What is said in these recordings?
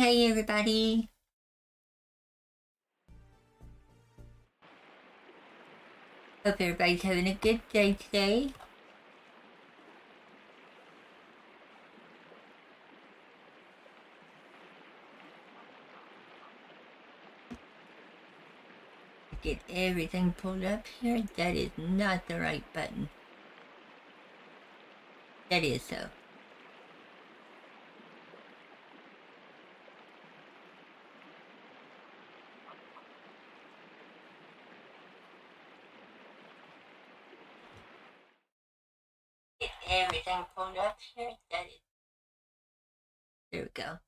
Hey everybody! Hope everybody's having a good day today. Get everything pulled up here. That is not the right button. That is though. Get everything pulled up here. That is. There we go.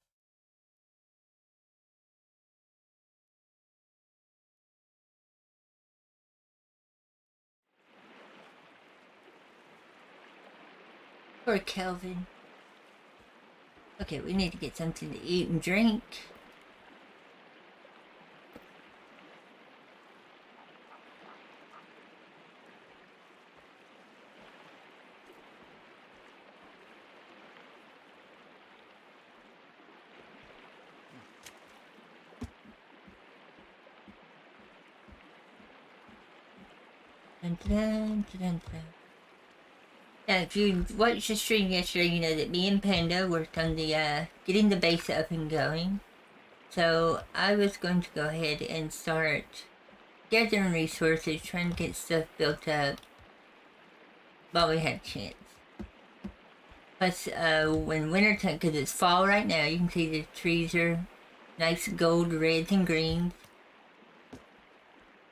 Poor Kelvin. Okay, we need to get something to eat and drink. Dun, dun, dun, dun, dun. Now, if you watched the stream yesterday, you know that me and Panda worked on the getting the base up and going. So I was going to go ahead and start gathering resources, trying to get stuff built up while we had a chance. Plus, when winter time, because it's fall right now, you can see the trees are nice gold, reds, and greens.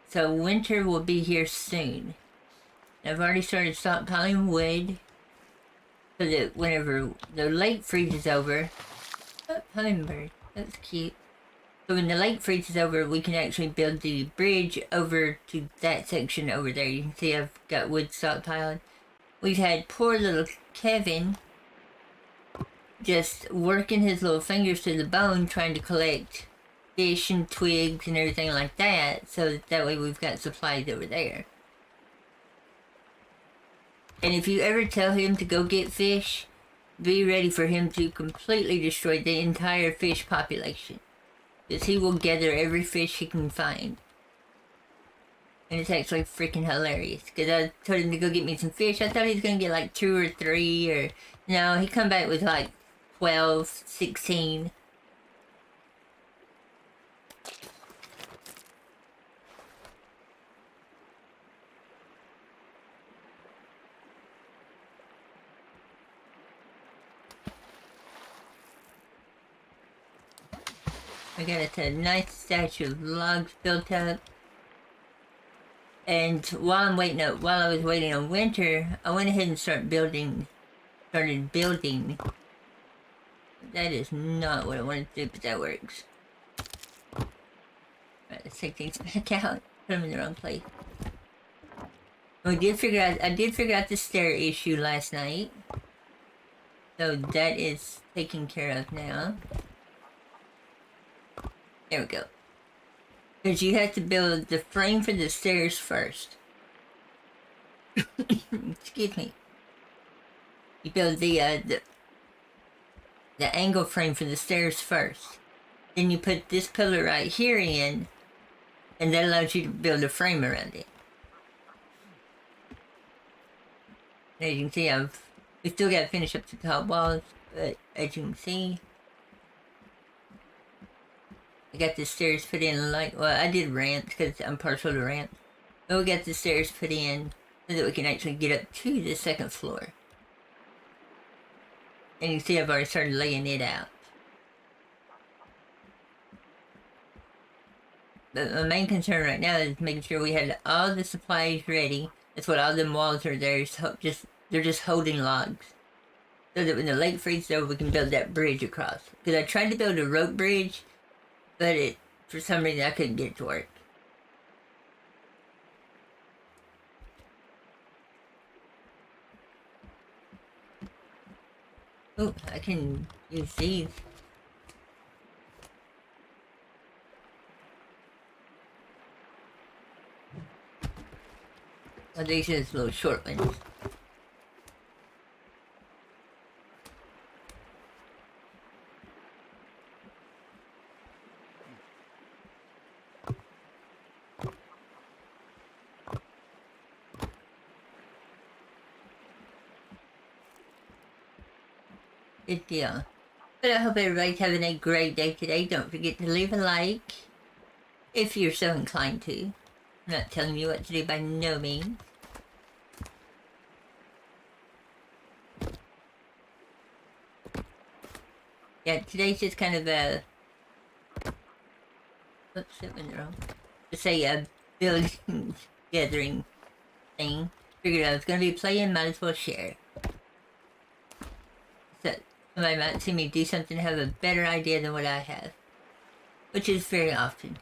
So winter will be here soon. I've already started stockpiling wood so that whenever the lake freezes over, oh, hummingbird, that's cute. So when the lake freezes over, we can actually build the bridge over to that section over there. You can see I've got wood stockpiled. We've had poor little Kevin just working his little fingers to the bone trying to collect fish and twigs and everything like that, so that way we've got supplies over there. And if you ever tell him to go get fish, be ready for him to completely destroy the entire fish population. Because he will gather every fish he can find. And it's actually freaking hilarious. Because I told him to go get me some fish. I thought he was going to get like 2 or 3 or... No, he come back with like 12, 16. I got a nice stash of logs built up. And while I was waiting on winter, I went ahead and started building. That is not what I wanted to do, but that works. Alright, let's take things back out. Put them in the wrong place. I did figure out the stair issue last night. So that is taken care of now. There we go. Because you have to build the frame for the stairs first. Excuse me. You build the angle frame for the stairs first. Then you put this pillar right here in, and that allows you to build a frame around it. As you can see, we still got to finish up the top walls, but as you can see, I got the stairs put in well, I did ramps because I'm partial to ramps. But we got the stairs put in so that we can actually get up to the second floor. And you can see I've already started laying it out. But my main concern right now is making sure we had all the supplies ready. That's what all them walls are there. They're just holding logs. So that when the lake freezes over, we can build that bridge across. Because I tried to build a rope bridge, but for some reason I couldn't get it to work. Oh, I can use these. Oh, these are just little short ones. Good deal. But I hope everybody's having a great day today. Don't forget to leave a like if you're so inclined to. I'm not telling you what to do by no means. Yeah, today's just kind of a... Oops, that went wrong. To say a building gathering thing. Figured I was going to be playing, might as well share. So somebody might see me do something, have a better idea than what I have. Which is very often.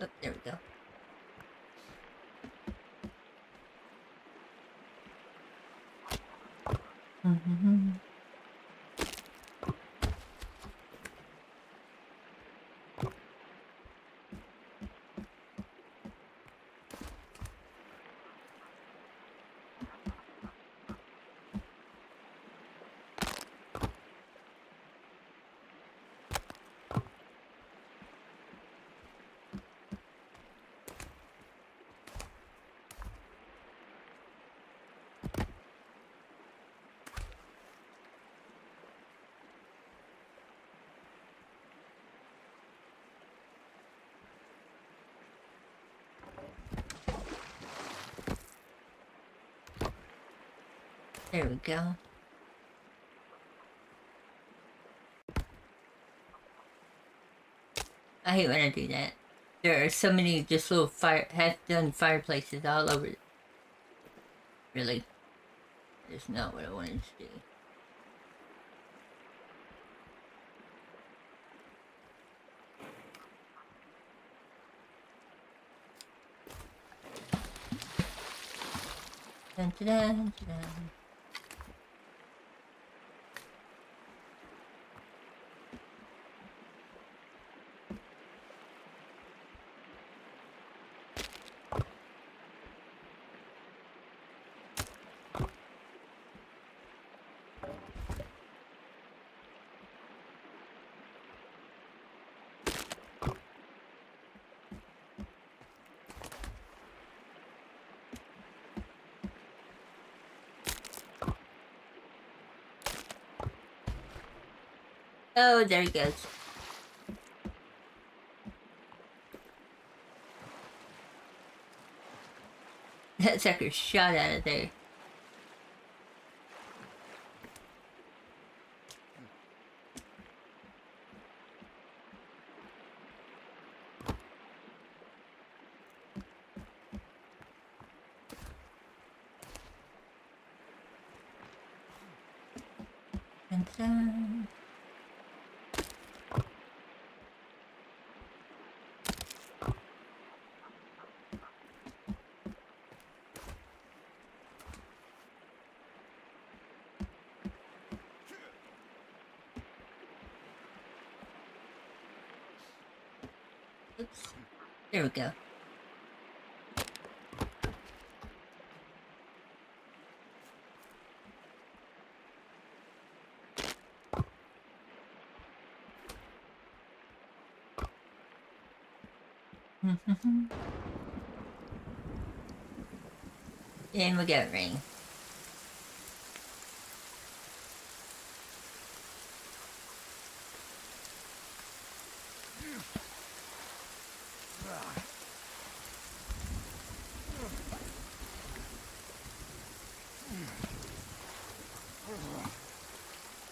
Oh, there we go. Mm-hmm. There we go. I hate when I do that. There are so many just little half-done fireplaces all over. Really. That's not what I wanted to do. Dun, dun, dun, dun. Oh, there he goes. That sucker shot out of there. Dun, dun. Oops. There we go. And we got rain.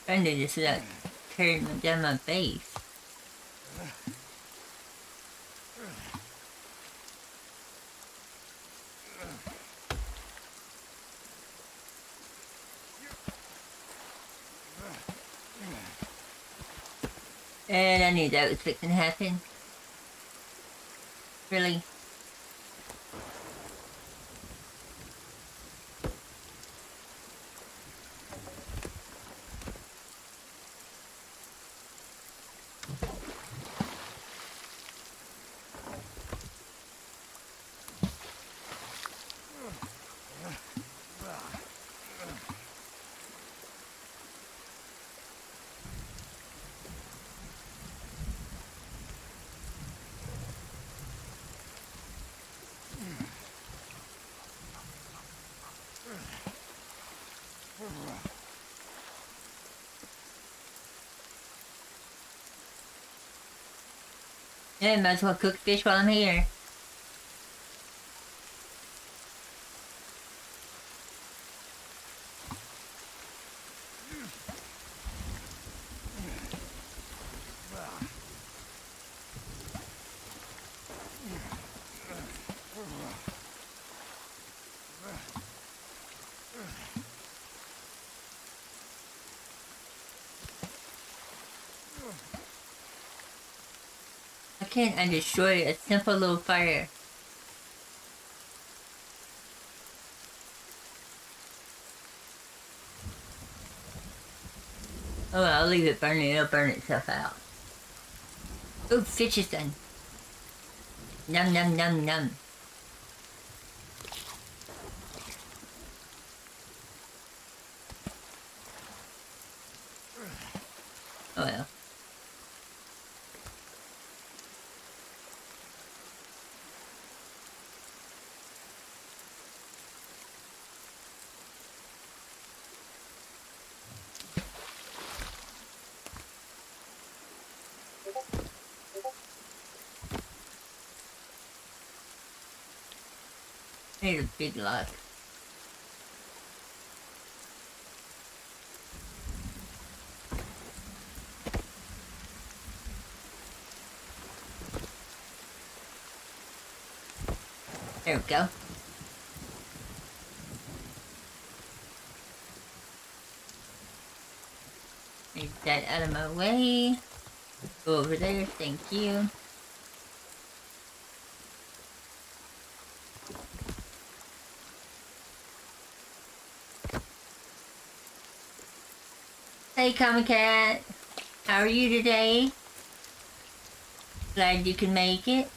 Trying to just tearing down my face. And I knew that was fixing to happen. Really? Yeah, might as well cook fish while I'm here. I can't destroy a simple little fire. Oh, well, I'll leave it burning. It'll burn itself out. Oh, fish is done. Num num num num. Oh well. I need a big log. There we go. Move that out of my way. Go over there, thank you. Hey, Comic Cat. How are you today? Glad you can make it.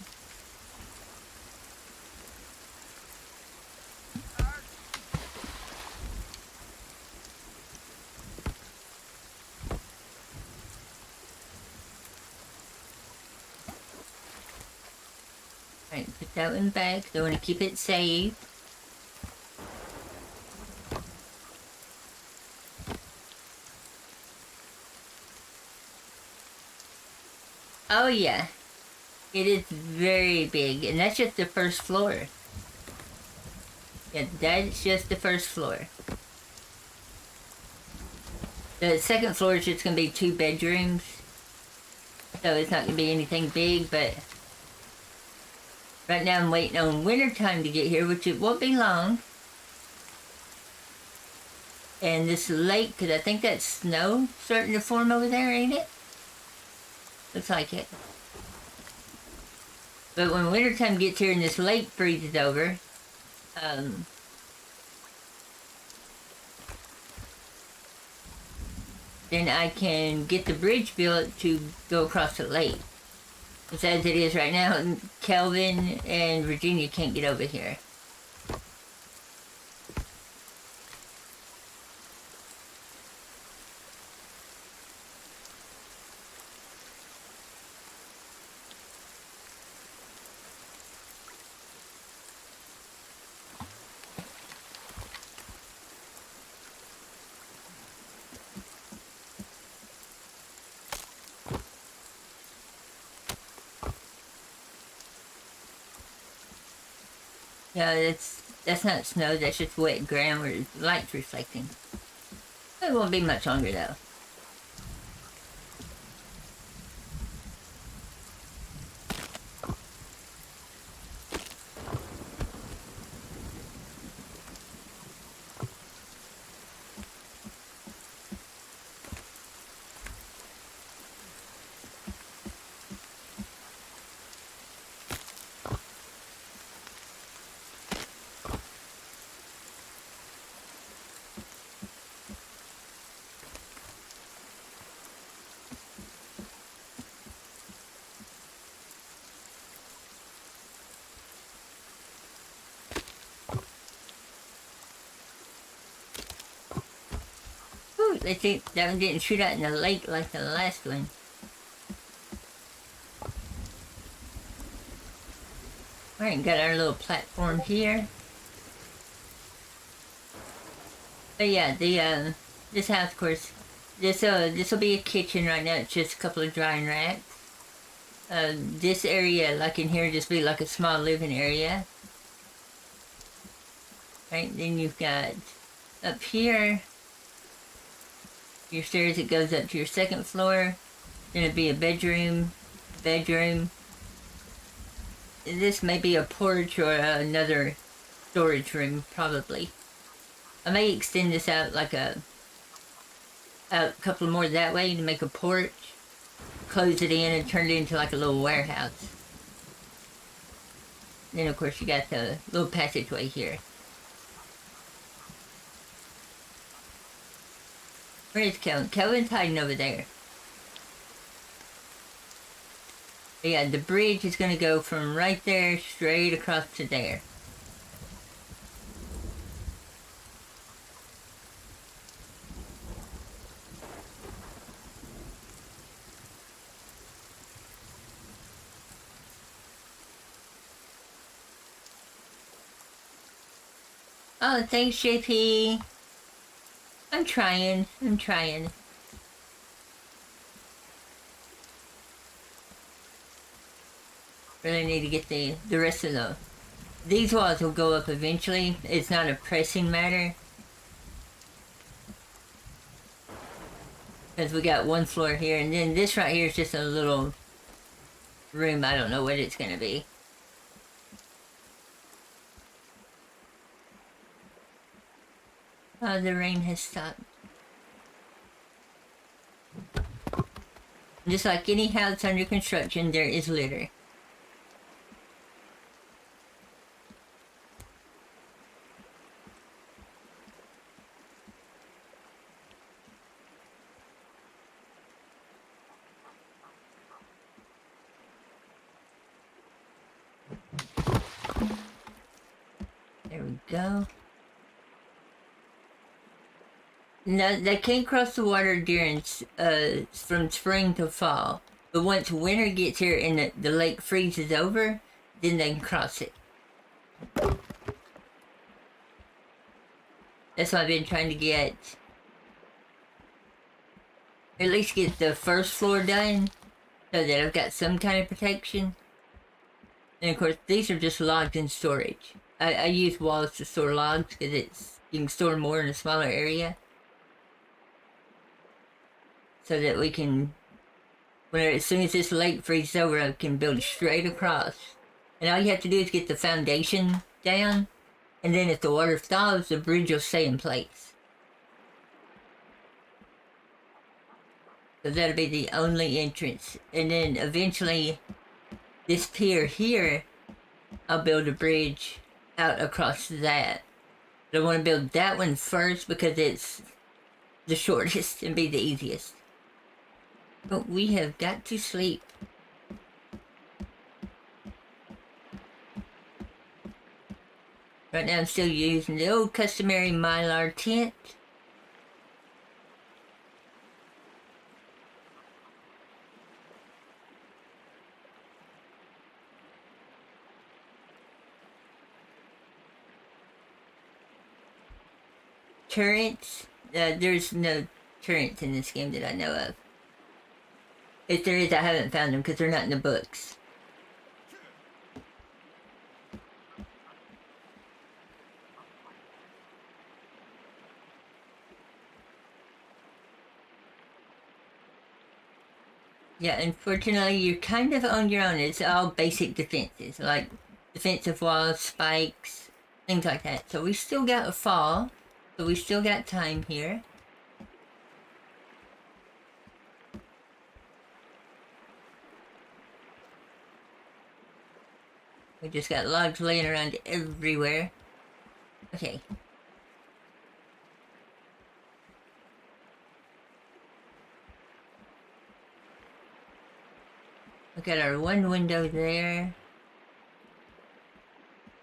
Alright, put that one back. I want to keep it safe. Oh yeah, it is very big, and that's just the first floor. Yeah, that's just the first floor. The second floor is just going to be 2 bedrooms, so it's not going to be anything big, but right now I'm waiting on winter time to get here, which it won't be long. And this lake, because I think that's snow starting to form over there, ain't it? Looks like it. But when wintertime gets here and this lake freezes over, then I can get the bridge built to go across the lake. Because as it is right now, Kelvin and Virginia can't get over here. Yeah, that's not snow, that's just wet ground where the light's reflecting. It won't be much longer though. Ooh, let's see, that one didn't shoot out in the lake like the last one. Alright, got our little platform here. But yeah, this house, of course, this will be a kitchen right now. It's just a couple of drying racks. this area, like in here, just be like a small living area. Right, then you've got up here your stairs that goes up to your second floor. Then it'd be a bedroom. This may be a porch or another storage room, probably. I may extend this out like a couple more that way to make a porch. Close it in and turn it into like a little warehouse. Then of course you got the little passageway here. Where is Kelvin? Kelvin's hiding over there. But yeah, the bridge is going to go from right there straight across to there. Oh, thanks, JP. I'm trying. Really need to get the rest of these walls will go up eventually. It's not a pressing matter. Because we got one floor here, and then this right here is just a little room. I don't know what it's going to be. Oh, the rain has stopped. Just like any house under construction, there is litter. There we go. No, they can't cross the water during from spring to fall. But once winter gets here and the lake freezes over, then they can cross it. That's why I've been trying to get, at least get the first floor done, so that I've got some kind of protection. And of course, these are just logs in storage. I use walls to store logs because you can store more in a smaller area. So that we can, as soon as this lake freezes over, I can build straight across. And all you have to do is get the foundation down, and then if the water thaws, the bridge will stay in place. So that'll be the only entrance. And then eventually, this pier here, I'll build a bridge out across that. But I want to build that one first because it's the shortest and be the easiest. But we have got to sleep. Right now I'm still using the old customary Mylar tent. Turrets. There's no turrets in this game that I know of. If there is, I haven't found them because they're not in the books. Yeah, unfortunately, you're kind of on your own. It's all basic defenses, like defensive walls, spikes, things like that. So we still got a fall, so we still got time here. We just got logs laying around everywhere. Okay. Look at our one window there.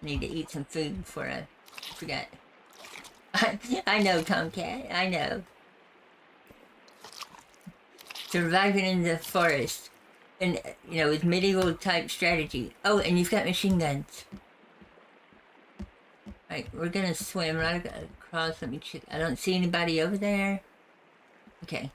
Need to eat some food before I forget. I know, Tomcat. I know. Surviving in the forest. And, with medieval type strategy. Oh, and you've got machine guns. Right, we're gonna swim right across. Let me check. I don't see anybody over there. Okay.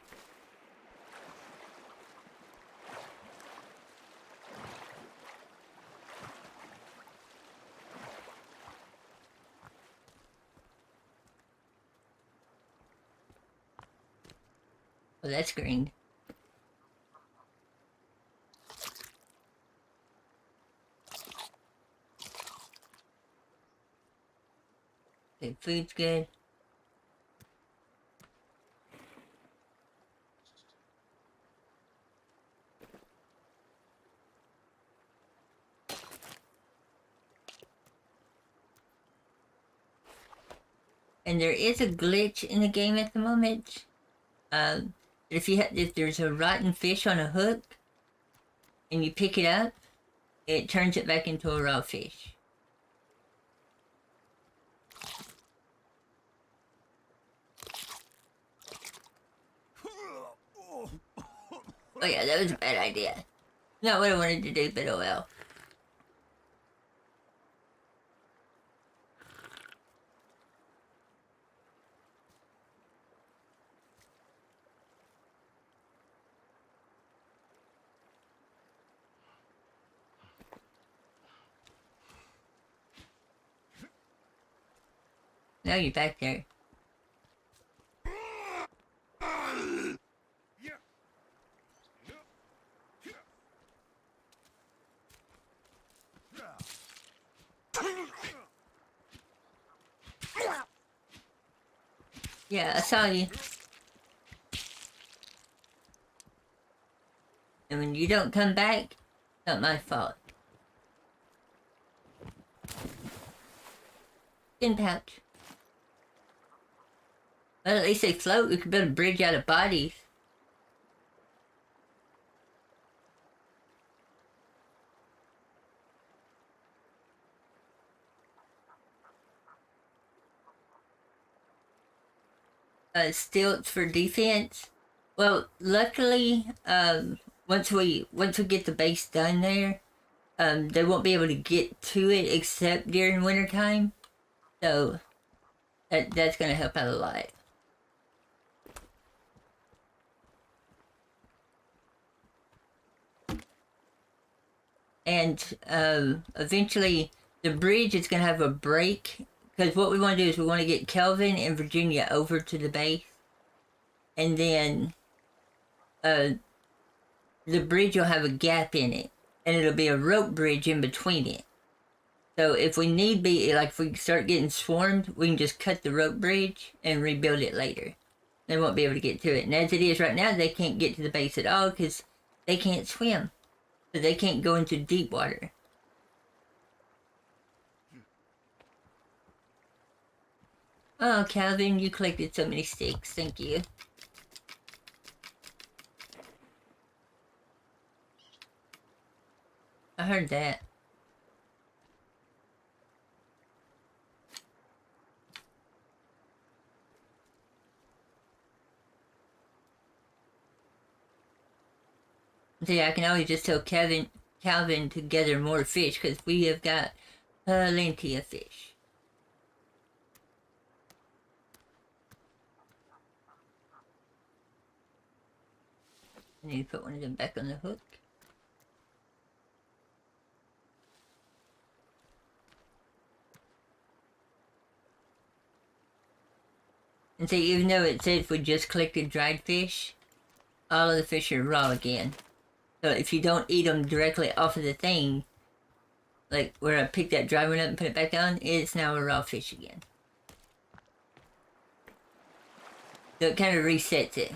Oh, that's green. Okay, food's good. And there is a glitch in the game at the moment. If there's a rotten fish on a hook and you pick it up, it turns it back into a raw fish. Oh yeah, that was a bad idea. Not what I wanted to do, but oh well. Now you're back there. Yeah, I saw you. And when you don't come back, it's not my fault. Skin pouch. Well, at least they float. We could build a bridge out of bodies. Stilts for defense. Well, luckily, once we get the base done there, they won't be able to get to it except during wintertime. So that's gonna help out a lot. And eventually the bridge is gonna have a break, because what we want to do is we want to get Kelvin and Virginia over to the base, and then the bridge will have a gap in it, and it'll be a rope bridge in between it. So if we need be, like if we start getting swarmed, we can just cut the rope bridge and rebuild it later. They won't be able to get to it. And as it is right now, they can't get to the base at all because they can't swim. So they can't go into deep water. Oh, Calvin, you collected so many sticks. Thank you. I heard that. See, I can always just tell Calvin to gather more fish, because we have got plenty of fish. I need to put one of them back on the hook. And see, even though it says we just collected dried fish, all of the fish are raw again. So if you don't eat them directly off of the thing, like where I picked that dry one up and put it back on, it's now a raw fish again. So it kind of resets it.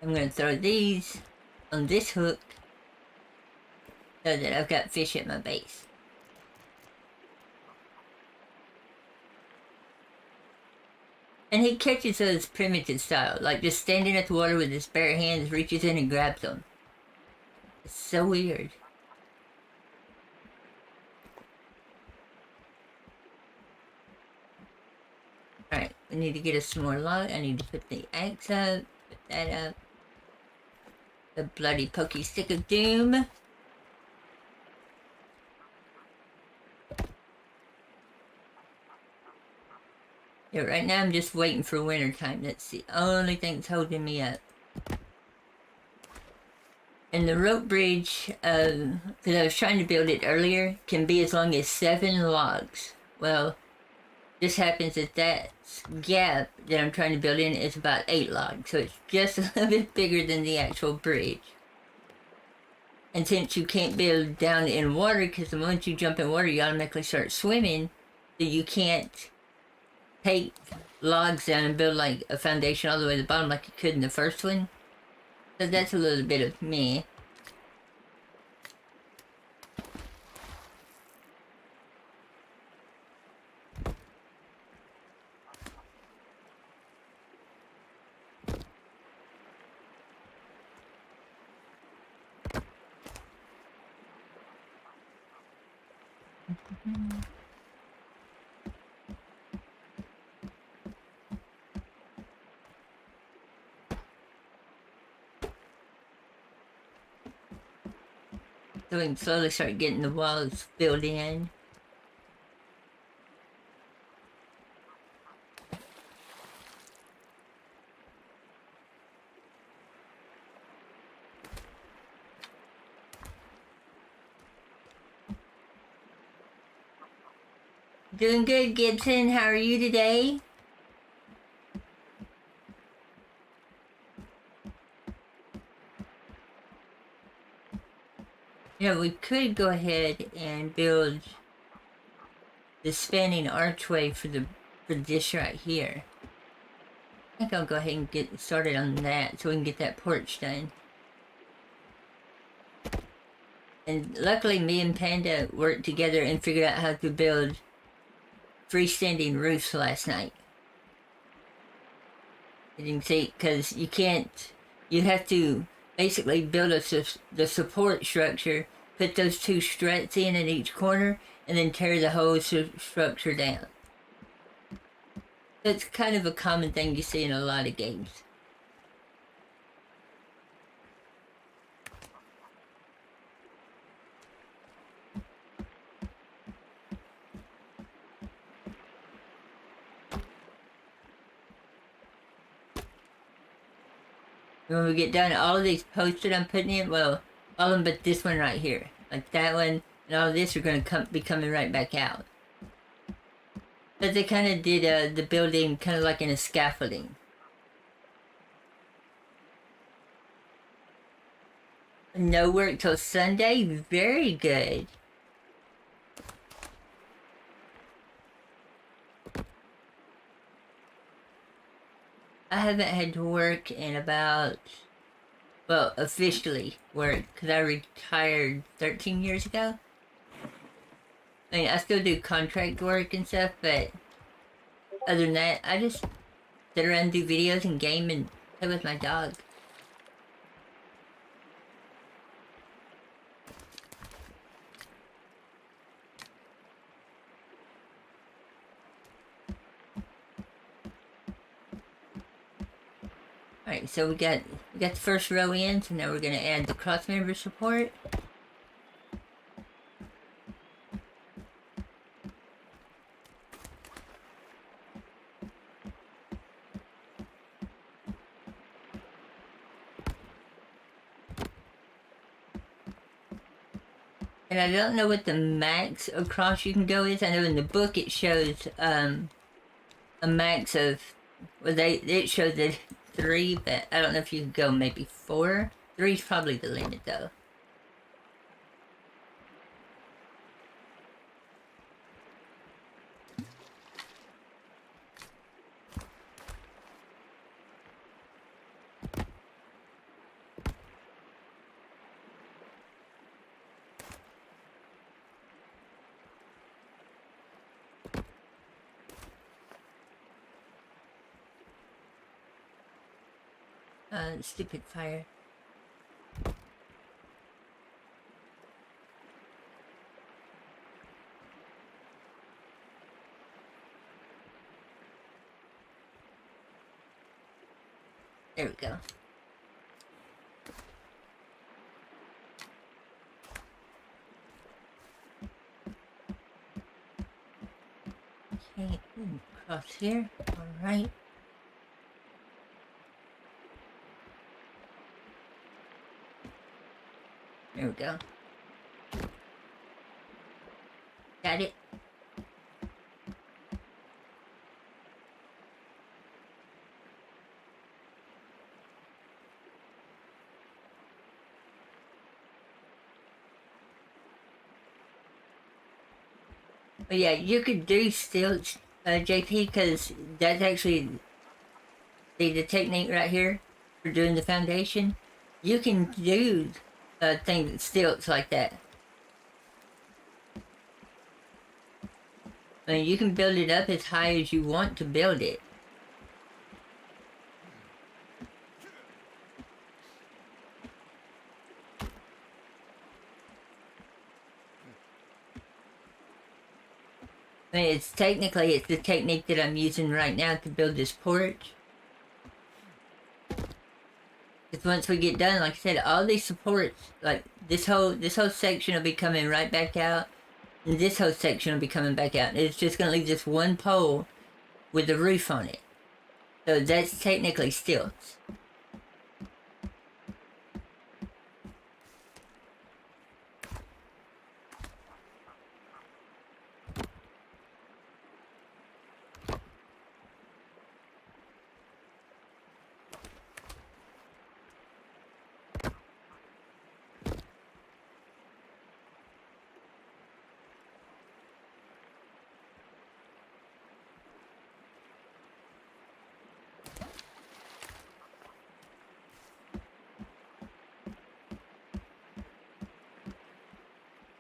I'm going to throw these on this hook so that I've got fish at my base. And he catches those primitive style, like just standing at the water with his bare hands, reaches in and grabs them. It's so weird. Alright, we need to get us some more log. I need to put the axe up, put that up. The bloody pokey stick of doom. Yeah, right now I'm just waiting for winter time. That's the only thing that's holding me up. And the rope bridge, because I was trying to build it earlier, can be as long as 7 logs. Well, this happens that gap that I'm trying to build in is about 8 logs, so it's just a little bit bigger than the actual bridge. And since you can't build down in water, because the moment you jump in water, you automatically start swimming, so you can't take logs down and build like a foundation all the way to the bottom like you could in the first one. So that's a little bit of me. So we can slowly start getting the walls filled in. Doing good, Gibson. How are you today? You know, we could go ahead and build the spanning archway for this right here. I think I'll go ahead and get started on that so we can get that porch done. And luckily me and Panda worked together and figured out how to build freestanding roofs last night. You can see, because you have to basically build the support structure, put those 2 struts in at each corner, and then tear the whole structure down. That's kind of a common thing you see in a lot of games. When we get done, all of these posts that I'm putting in, well, all of them but this one right here. Like that one and all of this are going to be coming right back out. But they kind of did the building kind of like in a scaffolding. No work till Sunday? Very good. I haven't had to work in about, well, officially work, because I retired 13 years ago. I mean, I still do contract work and stuff, but other than that, I just sit around and do videos and game and play with my dog. Alright, so we got the first row in, so now we're going to add the cross member support. And I don't know what the max across you can go is. I know in the book it shows a max of, well, it shows that 3, but I don't know if you can go maybe 4. 3 is probably the limit though. Stupid fire. There we go. Okay, cross here. Alright. There we go. Got it. But yeah, you could do stilts, JP, because that's actually the technique right here for doing the foundation. You can do things stilts like that. I mean, you can build it up as high as you want to build it. I mean, it's the technique that I'm using right now to build this porch. Because once we get done, like I said, all these supports, like this whole section will be coming right back out, and this whole section will be coming back out. It's just going to leave this one pole with the roof on it. So that's technically stilts.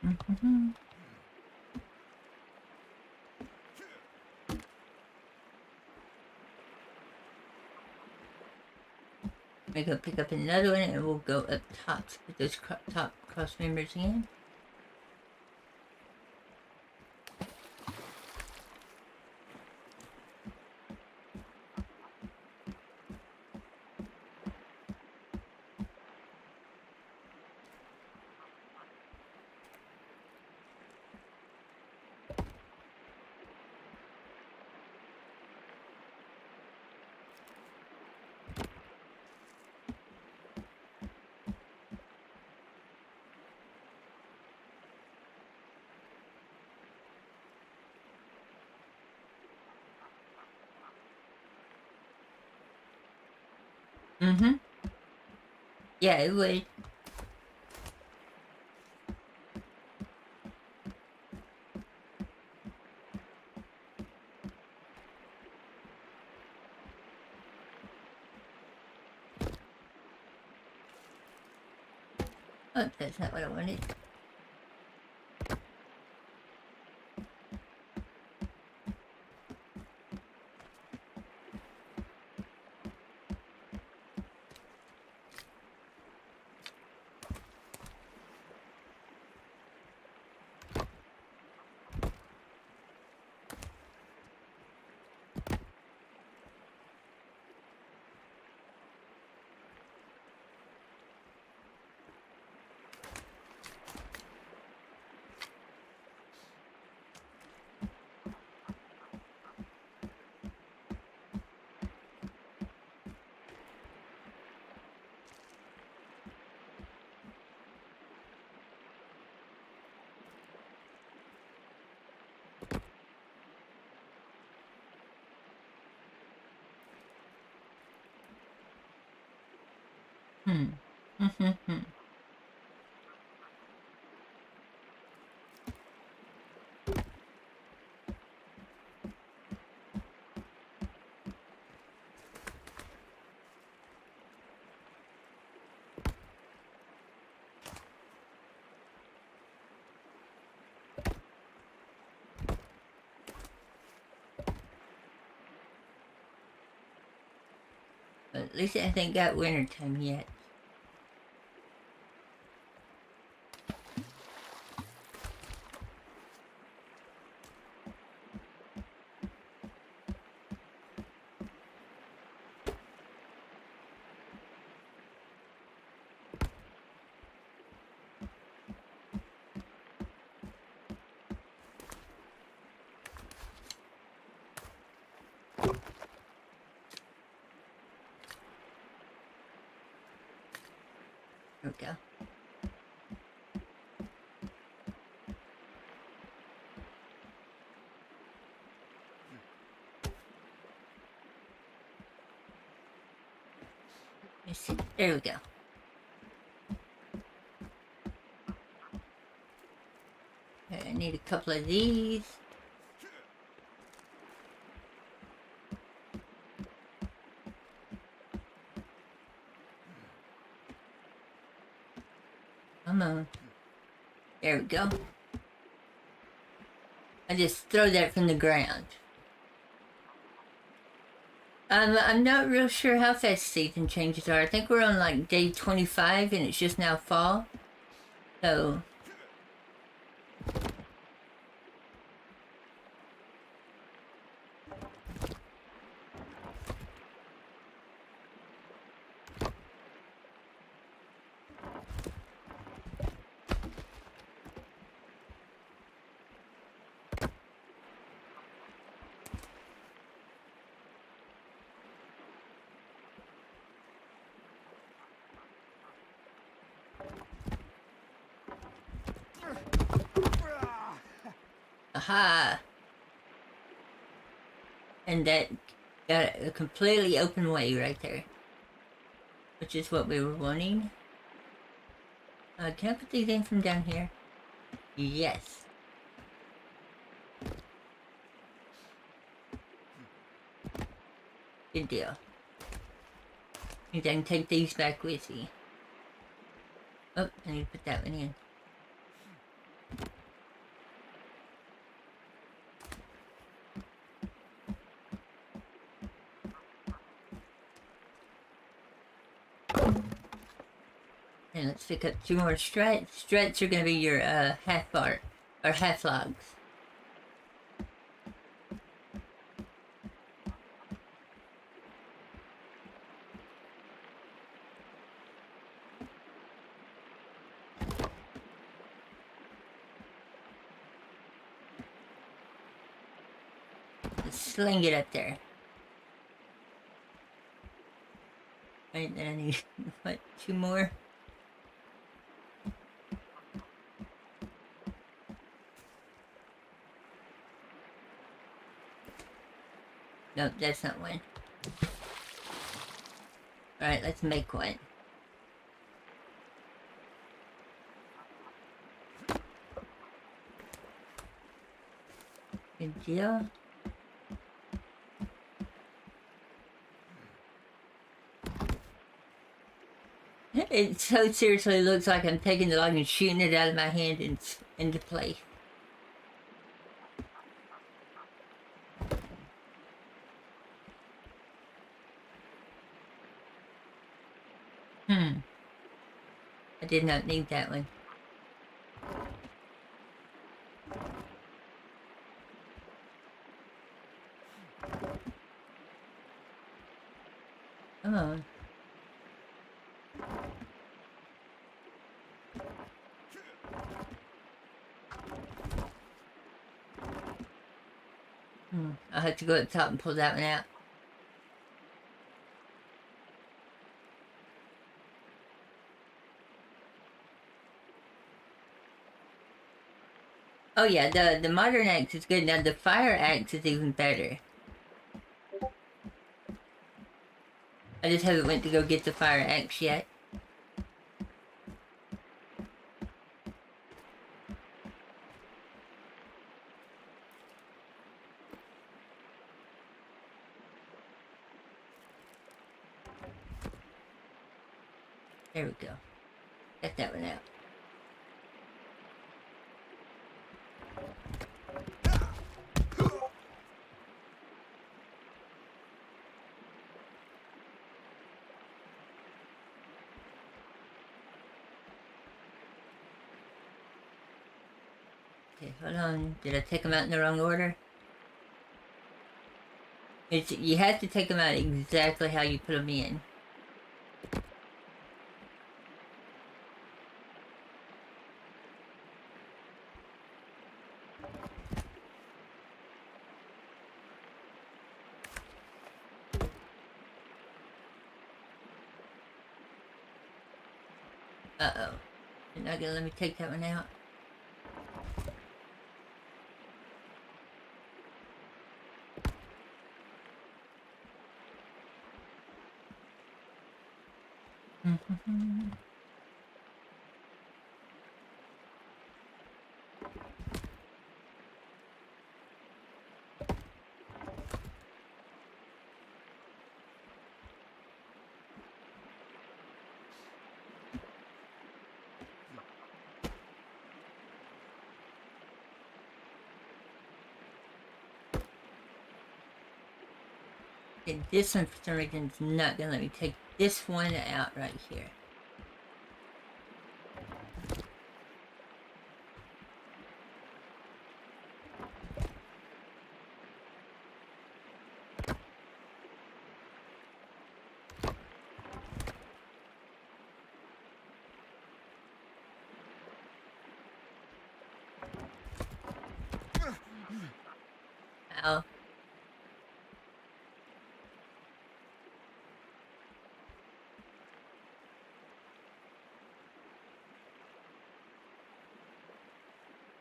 Mm-hmm. We're going to pick up another one and we'll go up top with those top cross members again. Mm-hmm. Yeah, it would. Oh, that's not what I wanted. Hmm. Mm-hmm. But at least it hasn't got winter time yet. There we go. see. There we go. Okay, I need a couple of these. Come on. There we go. I just throw that from the ground. I'm not real sure how fast season changes are. I think we're on like day 25 and it's just now fall. So... Aha! And that got a completely open way right there. Which is what we were wanting. Can I put these in from down here? Yes. Good deal. Means I can take these back with me. Oh, I need to put that one in. And let's pick up 2 more struts. Struts are going to be your half bar, or half logs. Let's sling it up there. Right, then I need, what, 2 more? Nope, that's not one. Alright, let's make one. Good deal. It so seriously looks like I'm taking the log and shooting it out of my hand into place. I did not need that one. Come on. I'll have to go up top and pull that one out. Oh yeah, the modern axe is good. Now the fire axe is even better. I just haven't went to go get the fire axe yet. There we go. Got that one out. Okay, hold on. Did I take them out in the wrong order? You have to take them out exactly how you put them in. Uh-oh. You're not gonna let me take that one out? Okay, this one for some reason is not gonna let me take this one out right here. Ow.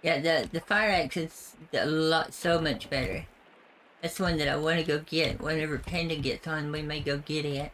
Yeah, the fire axe is so much better. That's the one that I want to go get. Whenever Panda gets on, we may go get it.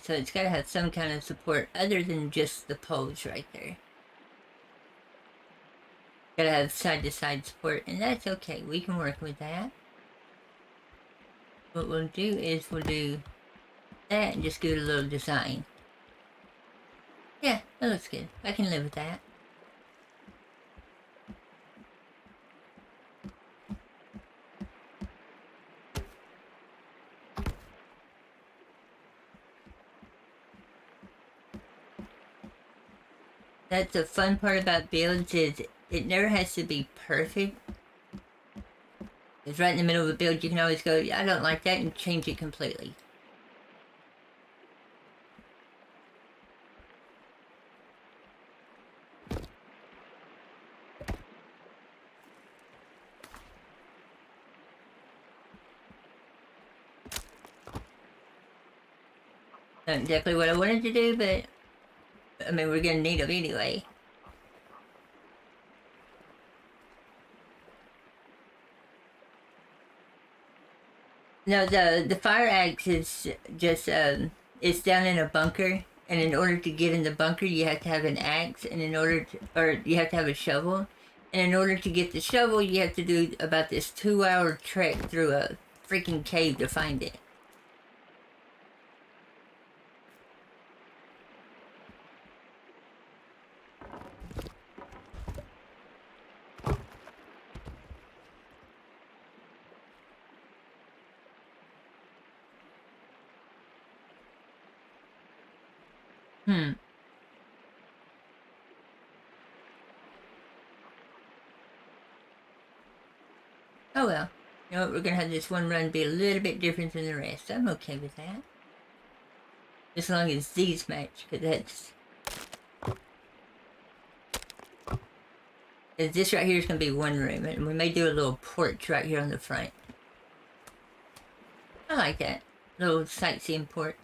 So it's got to have some kind of support other than just the poles right there. Got to have side-to-side support, and that's okay. We can work with that. What we'll do is we'll do that and just give it a little design. Yeah, that looks good. I can live with that. That's the fun part about builds is it never has to be perfect. It's right in the middle of a build, you can always go, I don't like that, and change it completely. Not exactly what I wanted to do, but I mean, we're gonna need them anyway. No, the fire axe is just it's down in a bunker, and in order to get in the bunker, you have to have an axe, and or you have to have a shovel, and in order to get the shovel, you have to do about this 2-hour trek through a freaking cave to find it. Hmm. Oh well. You know what, we're gonna have this one run be a little bit different than the rest. I'm okay with that. As long as these match, because that's... This right here is going to be one room, and we may do a little porch right here on the front. I like that. Little sightseeing porch.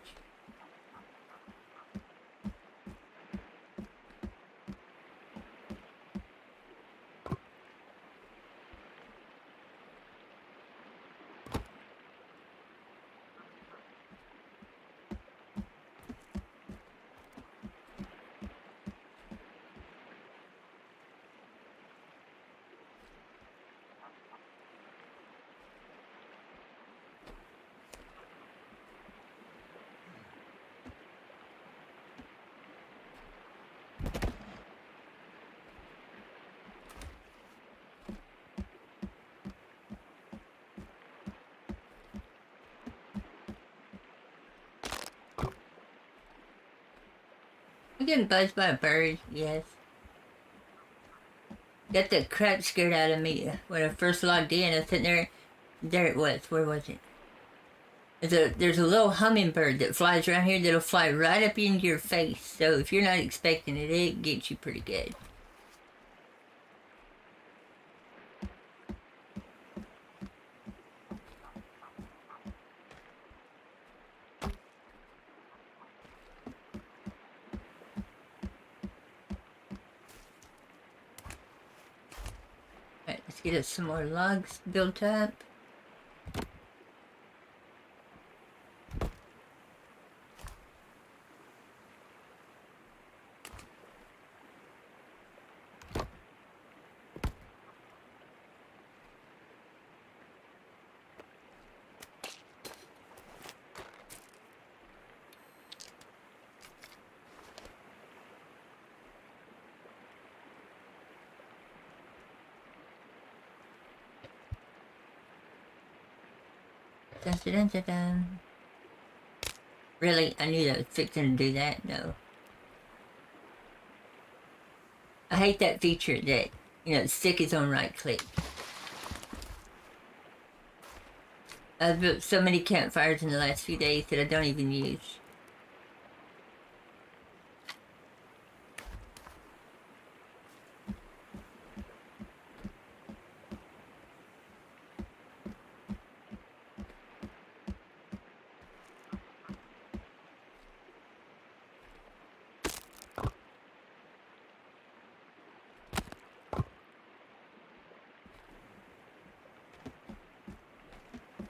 I'm getting buzzed by a bird, yes. Got the crap scared out of me when I first logged in. I was sitting there. There it was. Where was it? There's a little hummingbird that flies around here that'll fly right up into your face. So if you're not expecting it, it gets you pretty good. Alright, let's get us some more logs built up. Dun, dun, dun, dun, dun. Really? I knew that was fixing to do that. No. I hate that feature that, the stick is on right click. I've built so many campfires in the last few days that I don't even use.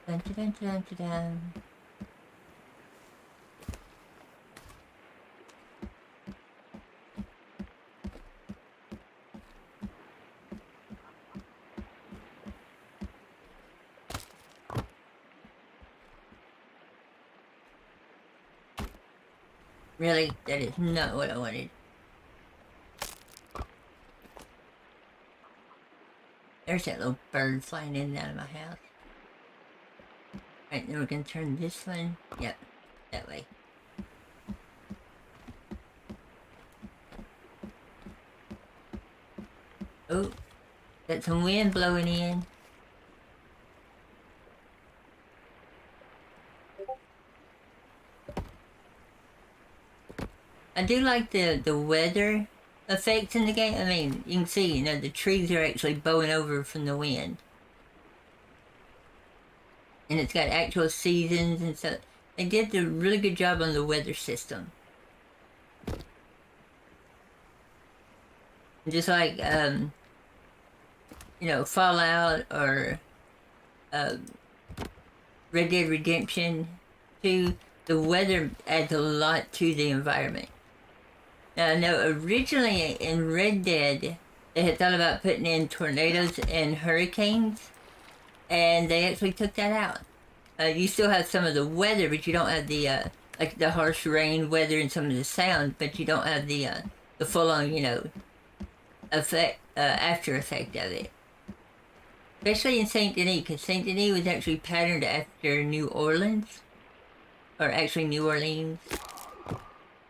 Dun, dun, dun, dun, dun. Really? That is not what I wanted. There's that little bird flying in and out of my house. Alright, then we're gonna turn this one. Yep, that way. Oh, got some wind blowing in. I do like the weather effects in the game. I mean, you can see, the trees are actually bowing over from the wind. And it's got actual seasons and stuff. They did a really good job on the weather system. Just like, Fallout or Red Dead Redemption 2, the weather adds a lot to the environment. Now, I know originally in Red Dead, they had thought about putting in tornadoes and hurricanes, and they actually took that out. You still have some of the weather, but you don't have the, like the harsh rain weather and some of the sound, but you don't have the full-on, effect, after effect of it. Especially in Saint Denis, because Saint Denis was actually patterned after New Orleans. Or actually New Orleans.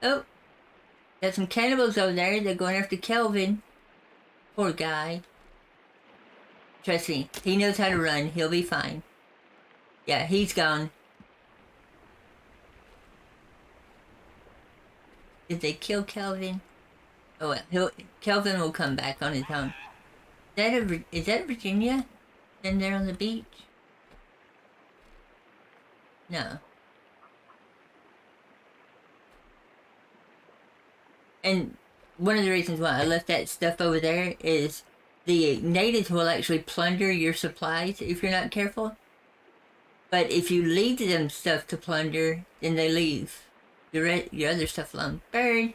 Oh! Got some cannibals over there. They're going after Kelvin. Poor guy. Trust me, he knows how to run. He'll be fine. Yeah, he's gone. Did they kill Kelvin? Oh well, Kelvin will come back on his own. Is that Virginia? Then there on the beach? No. And one of the reasons why I left that stuff over there is the natives will actually plunder your supplies if you're not careful. But if you leave them stuff to plunder, then they leave your other stuff alone. Bird!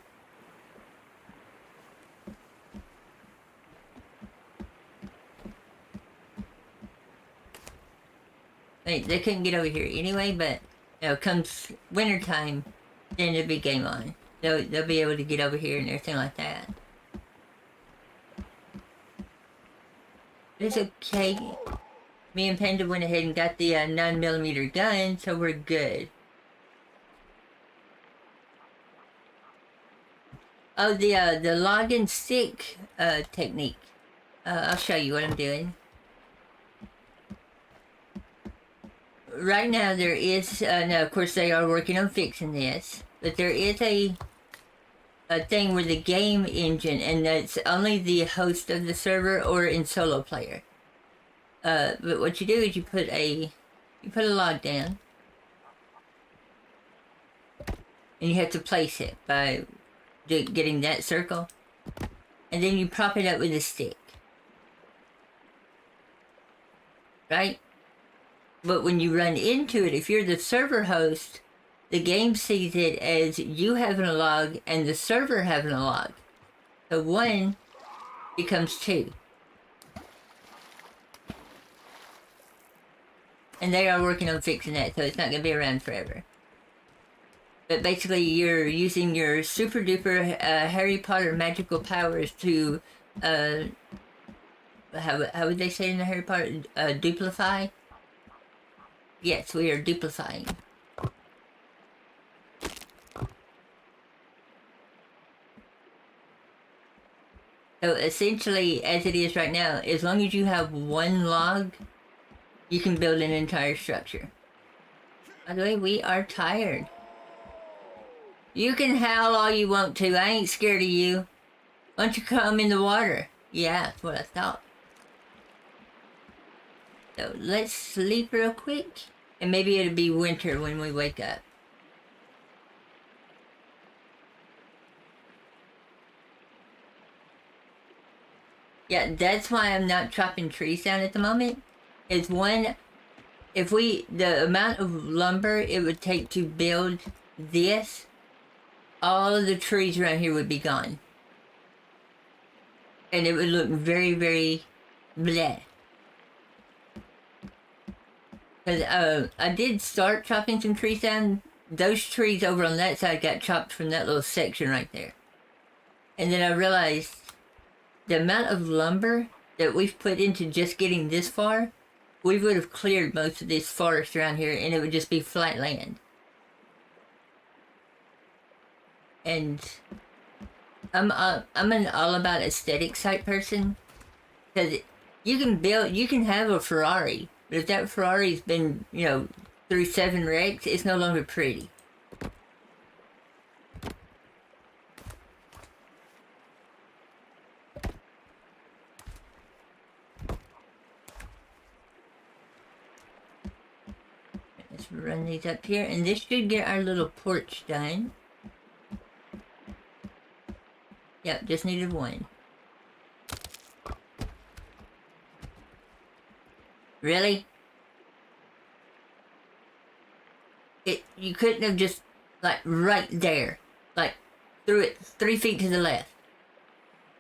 They couldn't get over here anyway, but comes wintertime, then it'll be game on. They'll be able to get over here and everything like that. It's okay. Me and Panda went ahead and got the 9mm gun, so we're good. Oh, the log and stick technique. I'll show you what I'm doing. Right now there is, now of course they are working on fixing this, but there is a thing where the game engine, and that's only the host of the server or in solo player. But what you do is you put a log down, and you have to place it by getting that circle, and then you prop it up with a stick, right? But when you run into it, if you're the server host, the game sees it as you having a log and the server having a log. So one becomes two. And they are working on fixing that, so it's not going to be around forever. But basically, you're using your super duper Harry Potter magical powers to, how would they say in the Harry Potter? Duplify? Yes, we are duplifying. So essentially, as it is right now, as long as you have one log, you can build an entire structure. By the way, we are tired. You can howl all you want to. I ain't scared of you. Why don't you come in the water? Yeah, that's what I thought. So let's sleep real quick. And maybe it'll be winter when we wake up. Yeah, that's why I'm not chopping trees down at the moment. Is one, if the amount of lumber it would take to build this, all of the trees around here would be gone. And it would look very, very bleh. Because I did start chopping some trees down. Those trees over on that side got chopped from that little section right there. And then I realized the amount of lumber that we've put into just getting this far, we would have cleared most of this forest around here and it would just be flat land. And I'm an all about aesthetics type person. Because you can have a Ferrari, but if that Ferrari's been, through 7 wrecks, it's no longer pretty. Let's run these up here, and this should get our little porch done. Yep, just needed one. Really? You couldn't have just, right there. Threw it 3 feet to the left.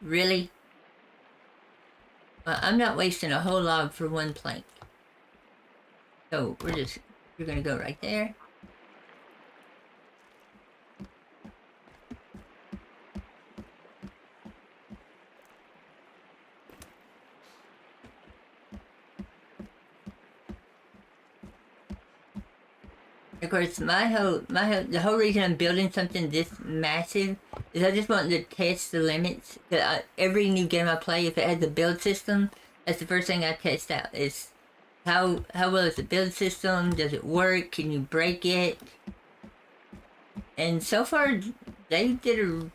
Really? Well, I'm not wasting a whole log for one plank. So, we're gonna go right there. Of course, the whole reason I'm building something this massive is I just want to test the limits. Every new game I play, if it has a build system, that's the first thing I test out. Is how well is the build system? Does it work? Can you break it? And so far, they've done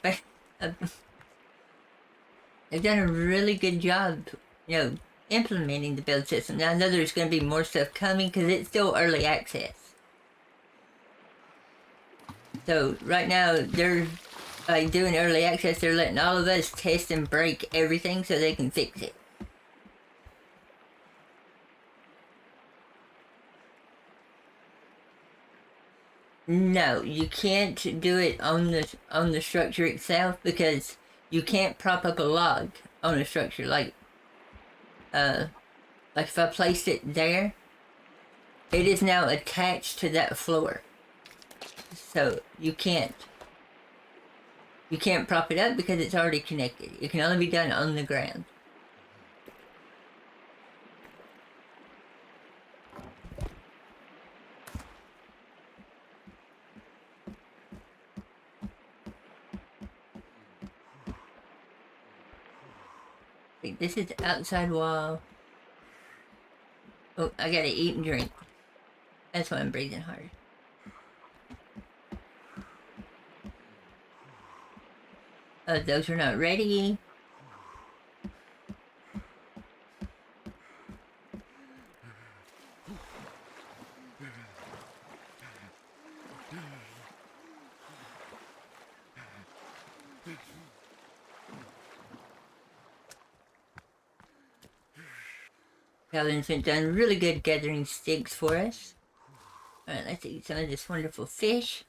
a really good job, implementing the build system. Now I know there's going to be more stuff coming because it's still early access. So right now they're doing early access. They're letting all of us test and break everything so they can fix it. No, you can't do it on the structure itself because you can't prop up a log on a structure. Like if I placed it there, it is now attached to that floor. So you can't prop it up because it's already connected. It can only be done on the ground. Wait, this is the outside wall. Oh, I gotta eat and drink. That's why I'm breathing hard. Those are not ready. Calvin's been done really good gathering sticks for us. Alright, let's eat some of this wonderful fish.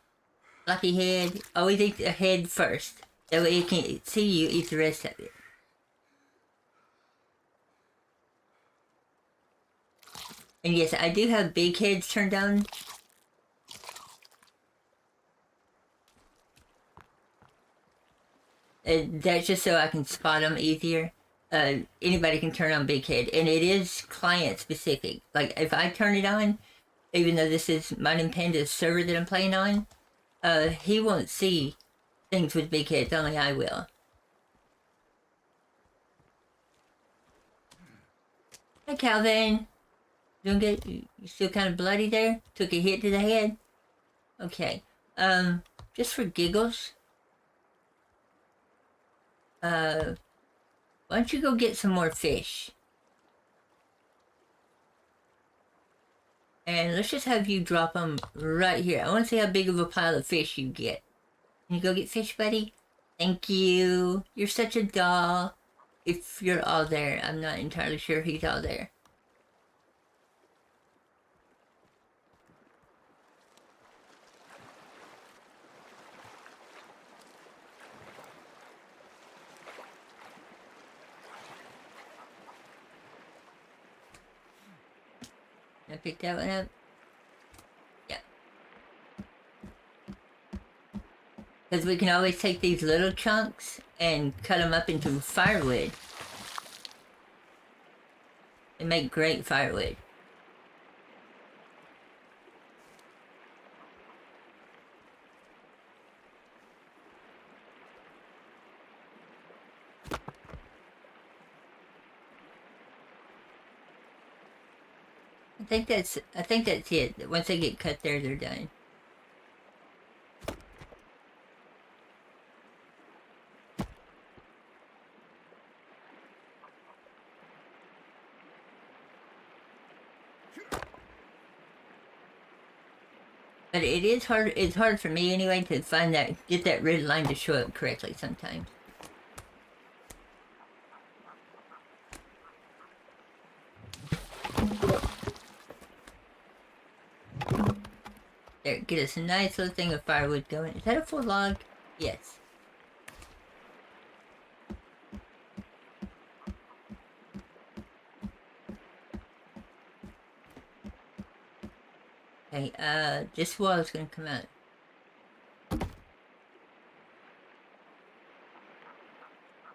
Lucky head. Always eat the head first. That way it can see you eat the rest of it. And yes, I do have big heads turned on. That's just so I can spot them easier. Anybody can turn on big head. And it is client specific. Like, if I turn it on, even though this is mine and Panda's server that I'm playing on, he won't see things with big heads, only I will. Hi, Calvin. Doing good? You still kind of bloody there? Took a hit to the head? Okay. Just for giggles, why don't you go get some more fish? And let's just have you drop them right here. I want to see how big of a pile of fish you get. Can you go get fish, buddy? Thank you. You're such a doll. If you're all there. I'm not entirely sure he's all there. Can I pick that one up? Yeah. Because we can always take these little chunks and cut them up into firewood. They make great firewood. I think that's it. Once they get cut there, they're done. But it is hard. It's hard for me anyway to find that, get that red line to show up correctly sometimes. There, get us a nice little thing of firewood going. Is that a full log? Yes. Okay, this wall is gonna come out.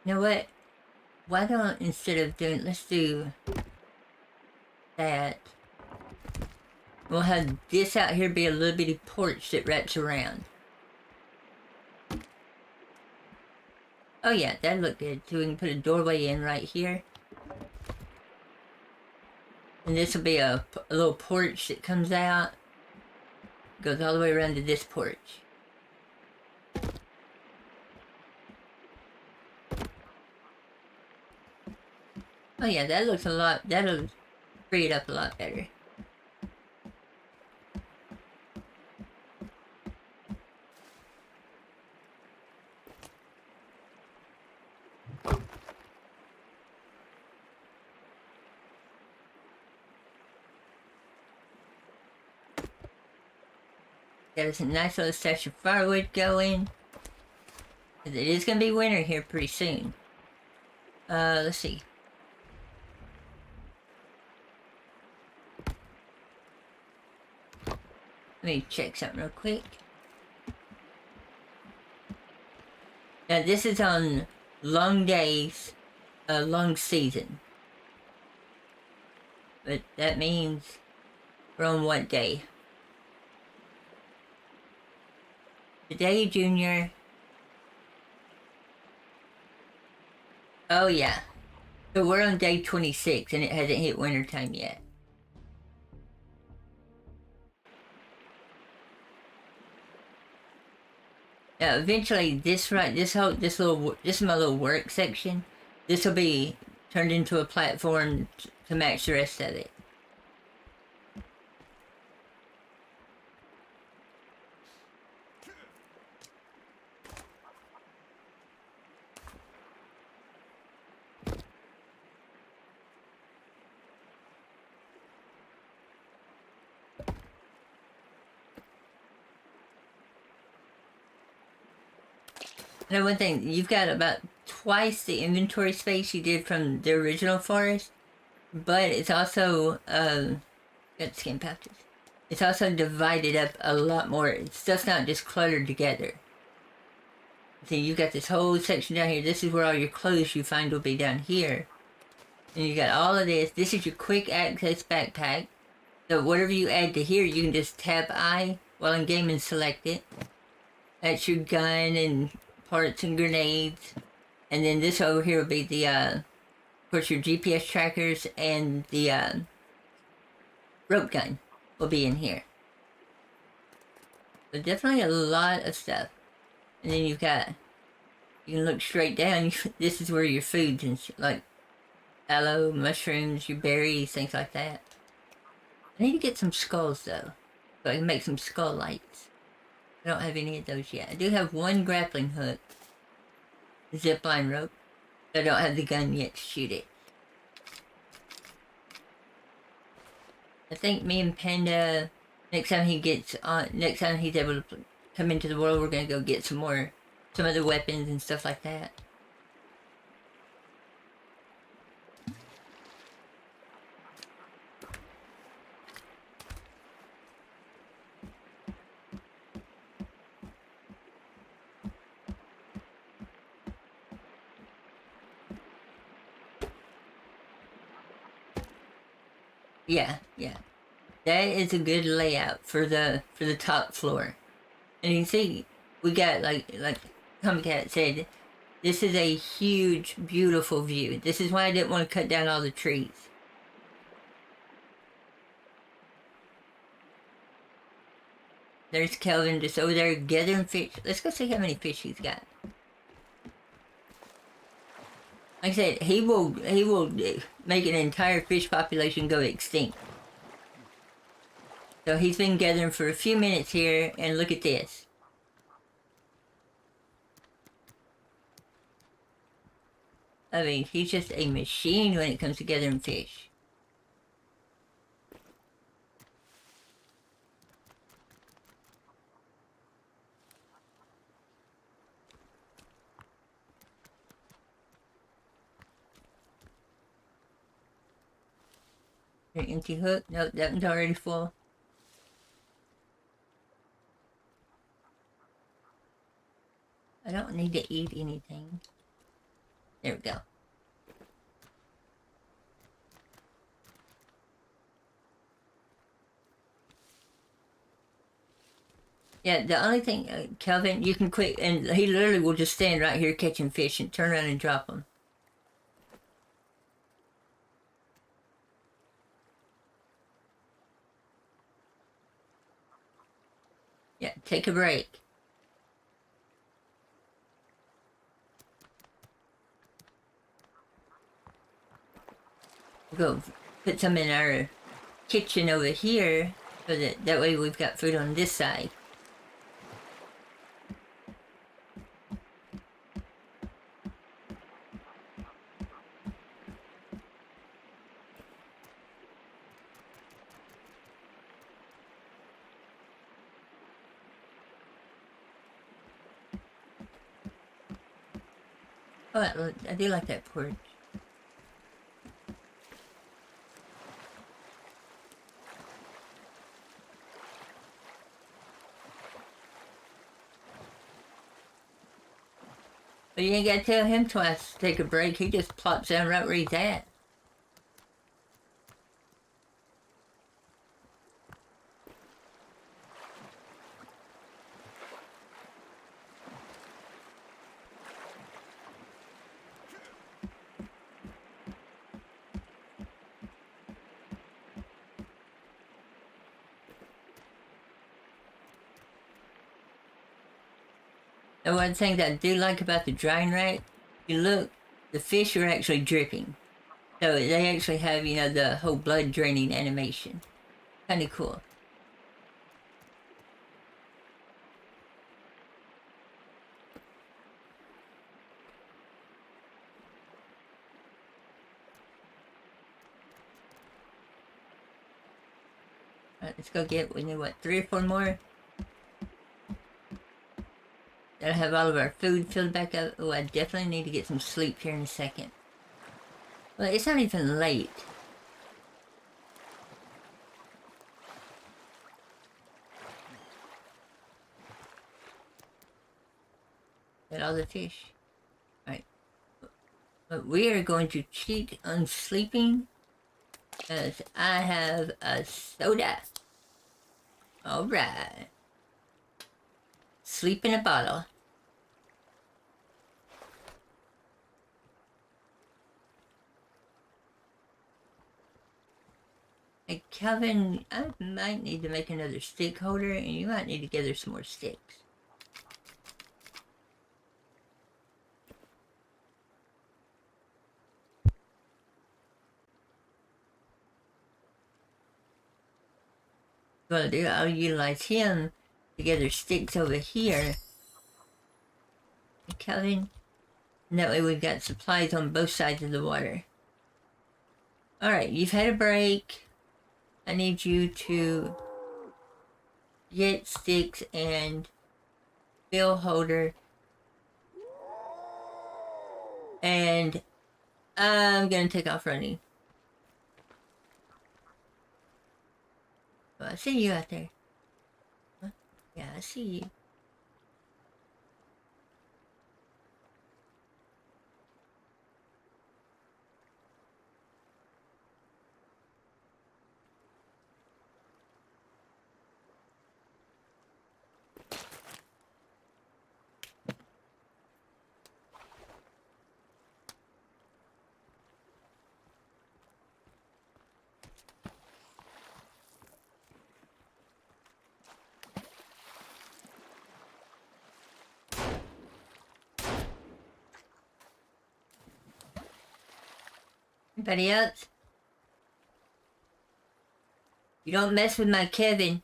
You know what? Why don't, instead of doing, let's do that. We'll have this out here be a little bitty porch that wraps around. Oh yeah, that'd look good. So we can put a doorway in right here. And this will be a little porch that comes out. Goes all the way around to this porch. Oh yeah, that looks a lot, that'll free it up a lot better. Got us a nice little stash of firewood going. It is going to be winter here pretty soon. Let's see. Let me check something real quick. Now this is on long days, long season. But that means we're on what day? Today, Junior. Oh yeah. So we're on day 26 and it hasn't hit winter time yet. Now eventually this my little work section, this will be turned into a platform to match the rest of it. Now one thing, you've got about twice the inventory space you did from the original forest, but it's also, got skin patches. It's also divided up a lot more. Stuff's not just cluttered together. See, you've got this whole section down here. This is where all your clothes you find will be down here. And you got all of this. This is your quick access backpack. So whatever you add to here, you can just tap I while in game and select it. That's your gun and parts and grenades. And then this over here will be the, of course, your GPS trackers and the rope gun will be in here. So definitely a lot of stuff. And then you've got, you can look straight down. This is where your foods and like aloe, mushrooms, your berries, things like that. I need to get some skulls though, so I can make some skull lights. I don't have any of those yet. I do have one grappling hook, zipline rope, but I don't have the gun yet to shoot it. I think me and Panda, next time he's able to come into the world, we're gonna go get some other weapons and stuff like that. Yeah. That is a good layout for the top floor. And you can see we got like Tomcat said, this is a huge, beautiful view. This is why I didn't want to cut down all the trees. There's Kelvin just over there gathering fish. Let's go see how many fish he's got. Like I said, he will make an entire fish population go extinct. So he's been gathering for a few minutes here, and look at this. I mean, he's just a machine when it comes to gathering fish. An empty hook? Nope, that one's already full. I don't need to eat anything. There we go. Yeah, the only thing, Kelvin, you can quit, and he literally will just stand right here catching fish and turn around and drop them. Yeah, take a break. We'll go put some in our kitchen over here, so that way we've got food on this side. Oh, I do like that porch. But you ain't gotta tell him twice to take a break. He just plops down right where he's at. And one thing that I do like about the drying rack, you look, the fish are actually dripping. So they actually have, the whole blood draining animation. Kind of cool. Alright, let's go get, we need what, 3 or 4 more? That'll have all of our food filled back up. Oh, I definitely need to get some sleep here in a second. Well, it's not even late. Got all the fish. Alright. But we are going to cheat on sleeping Because I have a soda. Alright. Sleep in a bottle. Hey, Calvin, I might need to make another stick holder, and you might need to gather some more sticks. What I'll do, I'll utilize him to gather sticks over here. Hey, Calvin, and that way we've got supplies on both sides of the water. Alright, you've had a break. I need you to get sticks and bill holder. And I'm gonna take off running. Oh, I see you out there. Huh? Yeah, I see you. Anybody else? You don't mess with my Kevin.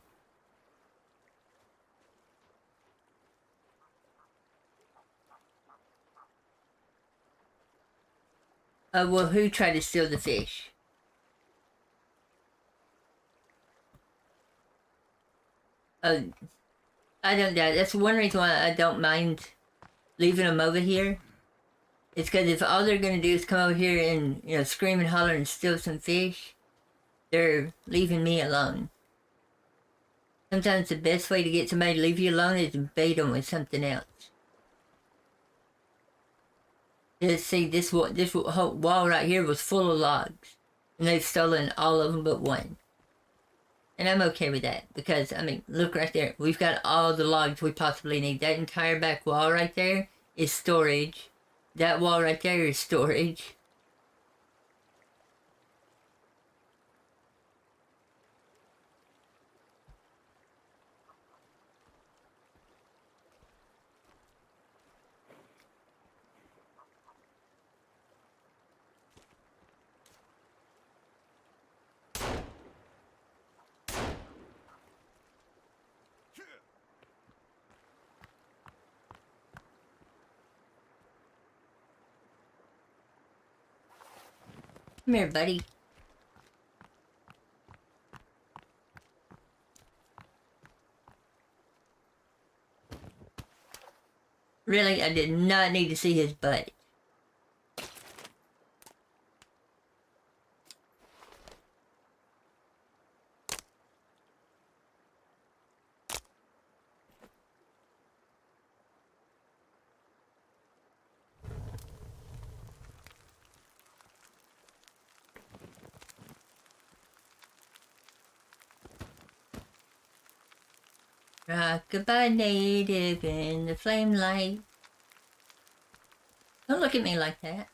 Well, who tried to steal the fish? I don't know. That's one reason why I don't mind leaving them over here. It's because if all they're gonna do is come over here and, you know, scream and holler and steal some fish, they're leaving me alone. Sometimes the best way to get somebody to leave you alone is to bait them with something else. Just see, this whole wall right here was full of logs, and they've stolen all of them but one. And I'm okay with that, because, I mean, look right there. We've got all the logs we possibly need. That entire back wall right there is storage. That wall right there is storage. Come here, buddy. Really, I did not need to see his butt. Rockabye native in the flame light. Don't look at me like that.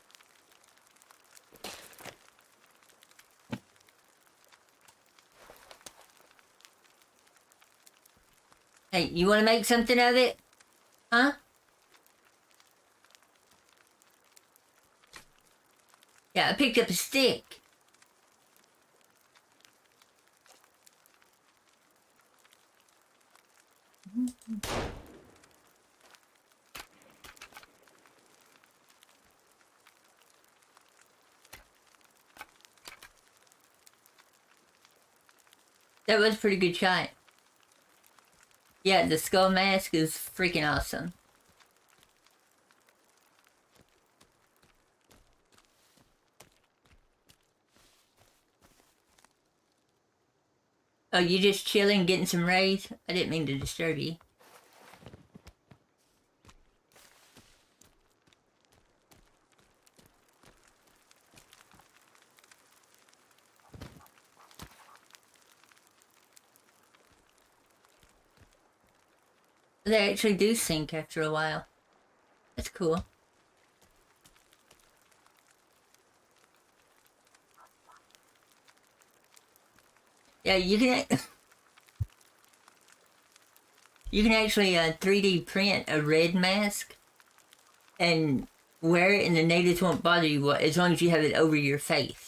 Hey, you want to make something of it? Huh? Yeah, I picked up a stick. That was a pretty good shot. Yeah, the skull mask is freaking awesome. Oh, you just chilling, getting some rays? I didn't mean to disturb you. They actually do sink after a while. That's cool. Yeah, you can you can actually 3D print a red mask and wear it, and the natives won't bother you as long as you have it over your face.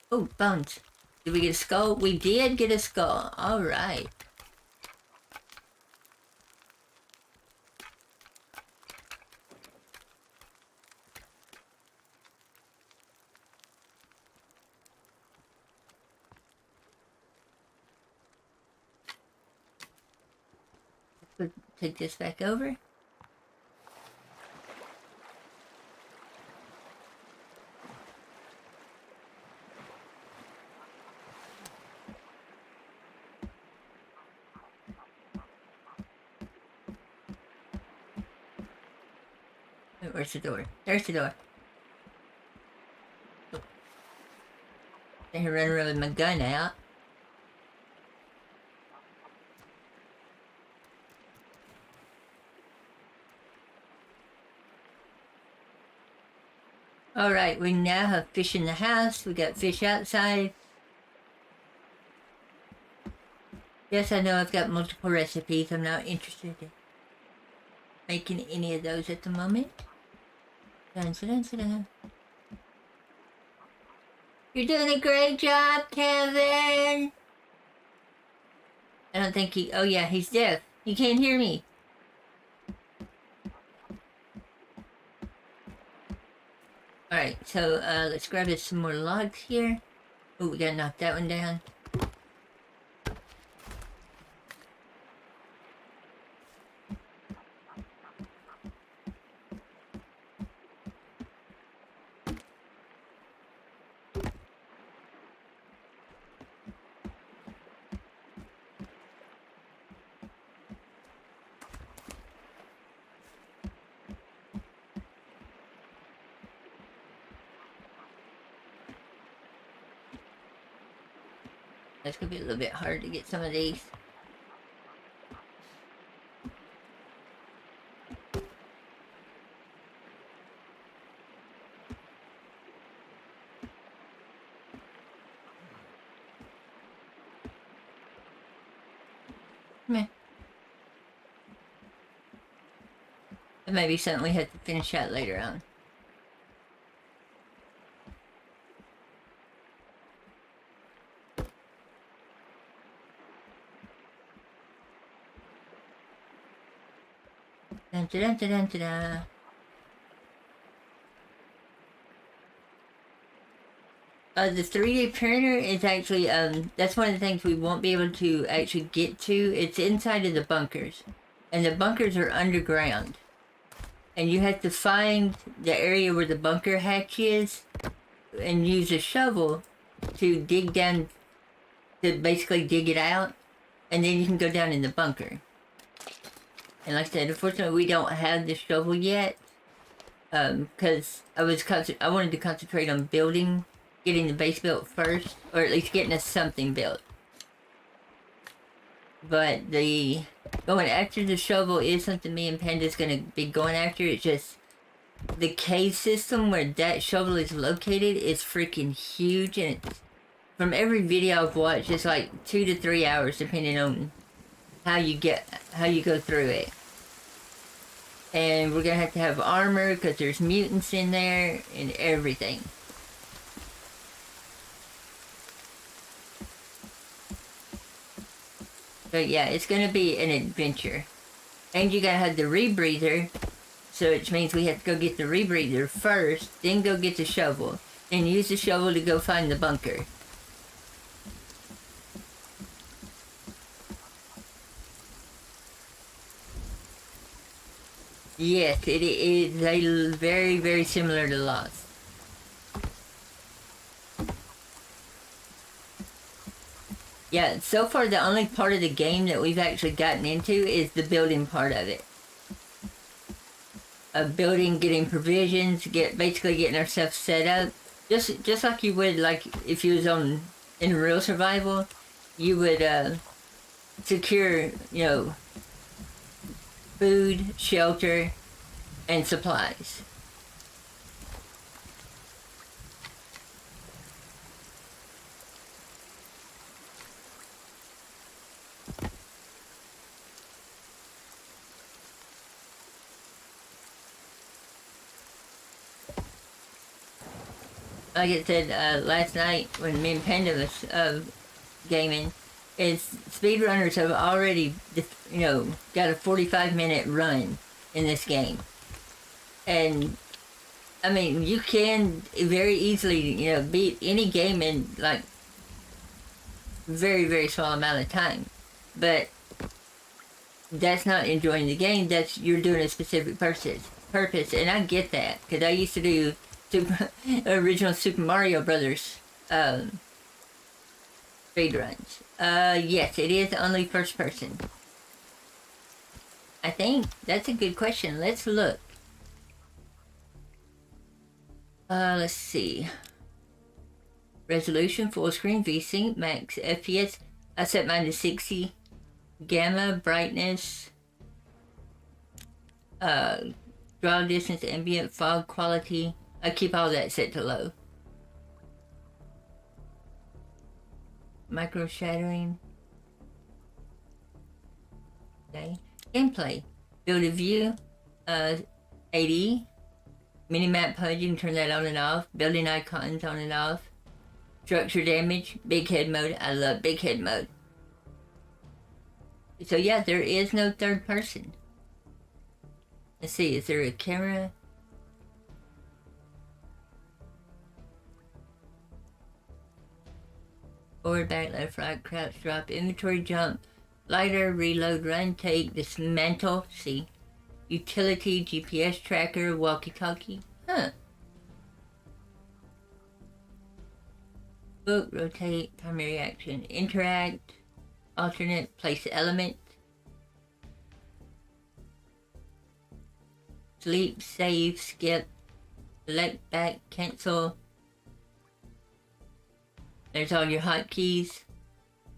Oh, bones. Did we get a skull? We did get a skull. Alright. Take this back over. Where's the door? There's the door. Oh. I run around with my gun out. Alright, we now have fish in the house. We got fish outside. Yes, I know I've got multiple recipes. I'm not interested in making any of those at the moment. Dun, dun, dun, dun. You're doing a great job, Kevin! I don't think he... Oh yeah, he's deaf. He can't hear me. Alright, so let's grab us some more logs here. Oh, we gotta knock that one down. It's gonna be a little bit hard to get some of these. Meh. It may be something we have to finish out later on. Dun, dun, dun, dun, dun, dun. The 3D printer is actually, that's one of the things we won't be able to actually get to. It's inside of the bunkers. And the bunkers are underground. And you have to find the area where the bunker hatch is and use a shovel to dig down, to basically dig it out. And then you can go down in the bunker. And like I said, unfortunately we don't have the shovel yet. Because I wanted to concentrate on building, getting the base built first, or at least getting us something built. But the going after the shovel is something me and Panda's gonna be going after. It's just the cave system where that shovel is located is freaking huge, and it's, from every video I've watched, it's like 2 to 3 hours depending on how you go through it. And we're gonna have to have armor because there's mutants in there and everything. So yeah, it's gonna be an adventure. And you gotta have the rebreather, so which means we have to go get the rebreather first, then go get the shovel, then use the shovel to go find the bunker. Yes, it is a very, very similar to Lost. Yeah, so far the only part of the game that we've actually gotten into is the building part of it. building, getting provisions, basically getting ourselves set up, just like you would like if you was in real survival, you would secure food, shelter, and supplies. Like I said last night when me and Panda was gaming, is speedrunners have already, got a 45-minute run in this game. And, I mean, you can very easily, beat any game in, like, very, very small amount of time. But that's not enjoying the game, you're doing a specific purpose, and I get that, because I used to do original Super Mario Brothers speedruns. Yes, it is only first person. I think that's a good question. Let's look. Let's see. Resolution, full screen, VSync, max FPS. I set mine to 60. Gamma, brightness, draw distance, ambient, fog quality. I keep all that set to low. Micro shadowing. Okay. Gameplay. Build a view. 80. Minimap PUD, you can turn that on and off. Building icons on and off. Structure damage. Big head mode. I love big head mode. So yeah, there is no third person. Let's see, is there a camera? Forward, back, left, right, crouch, drop, inventory, jump, lighter, reload, run, take, dismantle, see. Utility, GPS tracker, walkie-talkie. Huh. Book, rotate, primary action, interact, alternate, place element. Sleep, save, skip, select, back, cancel. There's all your hotkeys.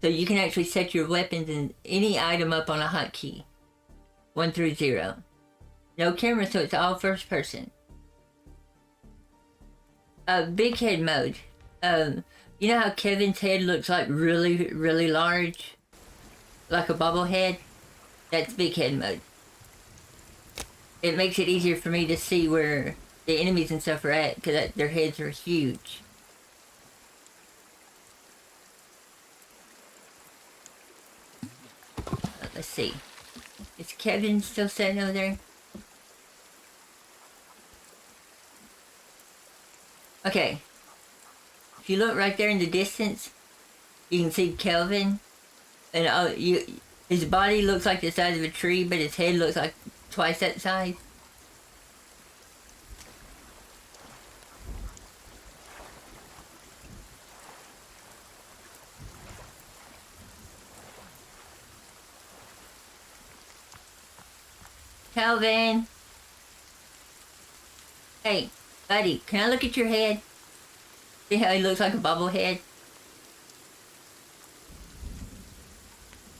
So you can actually set your weapons and any item up on a hotkey. 1 through 0. No camera, so it's all first person. Big head mode. You know how Kevin's head looks like really, really large? Like a bobblehead? That's big head mode. It makes it easier for me to see where the enemies and stuff are at, because their heads are huge. Let's see. Is Kevin still sitting over there? Okay. If you look right there in the distance, you can see Kelvin. And his body looks like the size of a tree, but his head looks like twice that size. Calvin. Hey, buddy, can I look at your head? See how he looks like a bobblehead?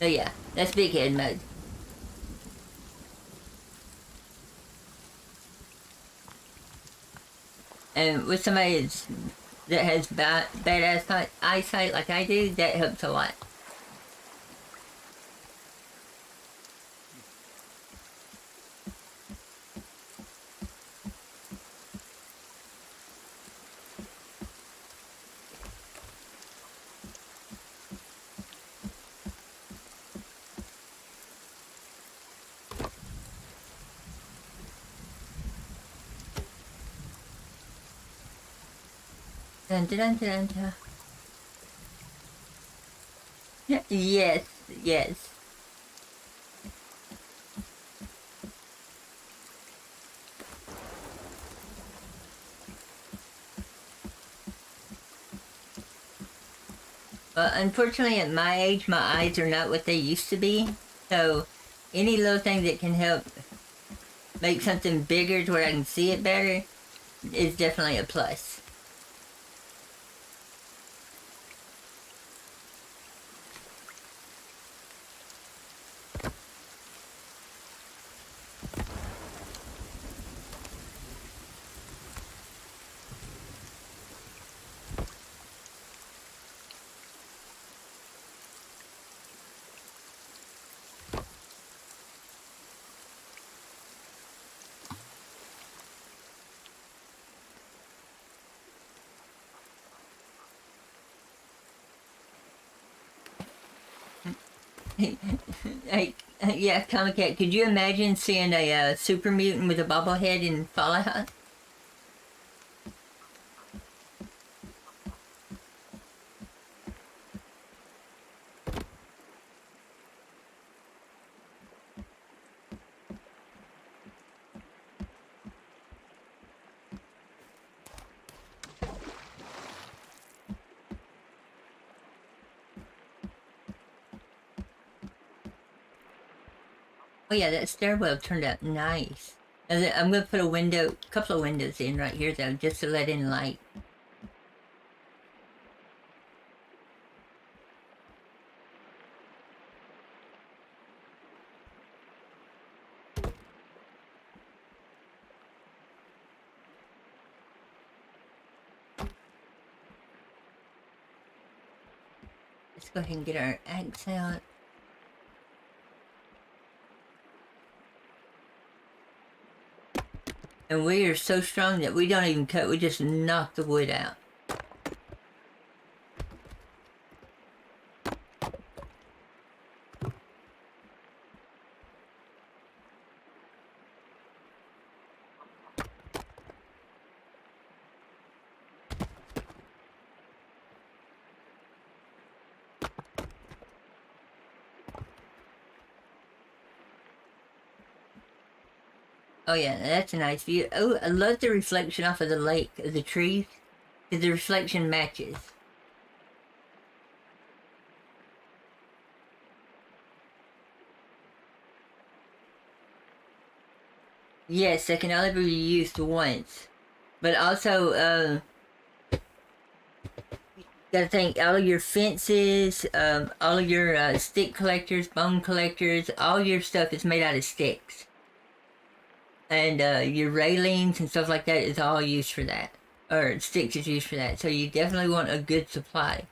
Oh yeah, that's big head mode. And with somebody that has badass eyesight like I do, that helps a lot. Dun, dun, dun, dun. Yes, yes. Well, unfortunately, at my age, my eyes are not what they used to be. So, any little thing that can help make something bigger to where I can see it better is definitely a plus. Hey, yeah, Comic Cat, could you imagine seeing a super mutant with a bobblehead in Fallout? Oh yeah, that stairwell turned out nice. And then I'm gonna put a couple of windows in right here though, just to let in light. Let's go ahead and get our axe out. And we are so strong that we don't even cut, we just knock the wood out. Oh yeah, that's a nice view. Oh, I love the reflection off of the lake, of the trees, because the reflection matches. Yes, they can only be used once. But also, gotta think all of your fences, all of your stick collectors, bone collectors, all your stuff is made out of sticks. And your railings and stuff like that is all used for that. Or sticks is used for that. So you definitely want a good supply.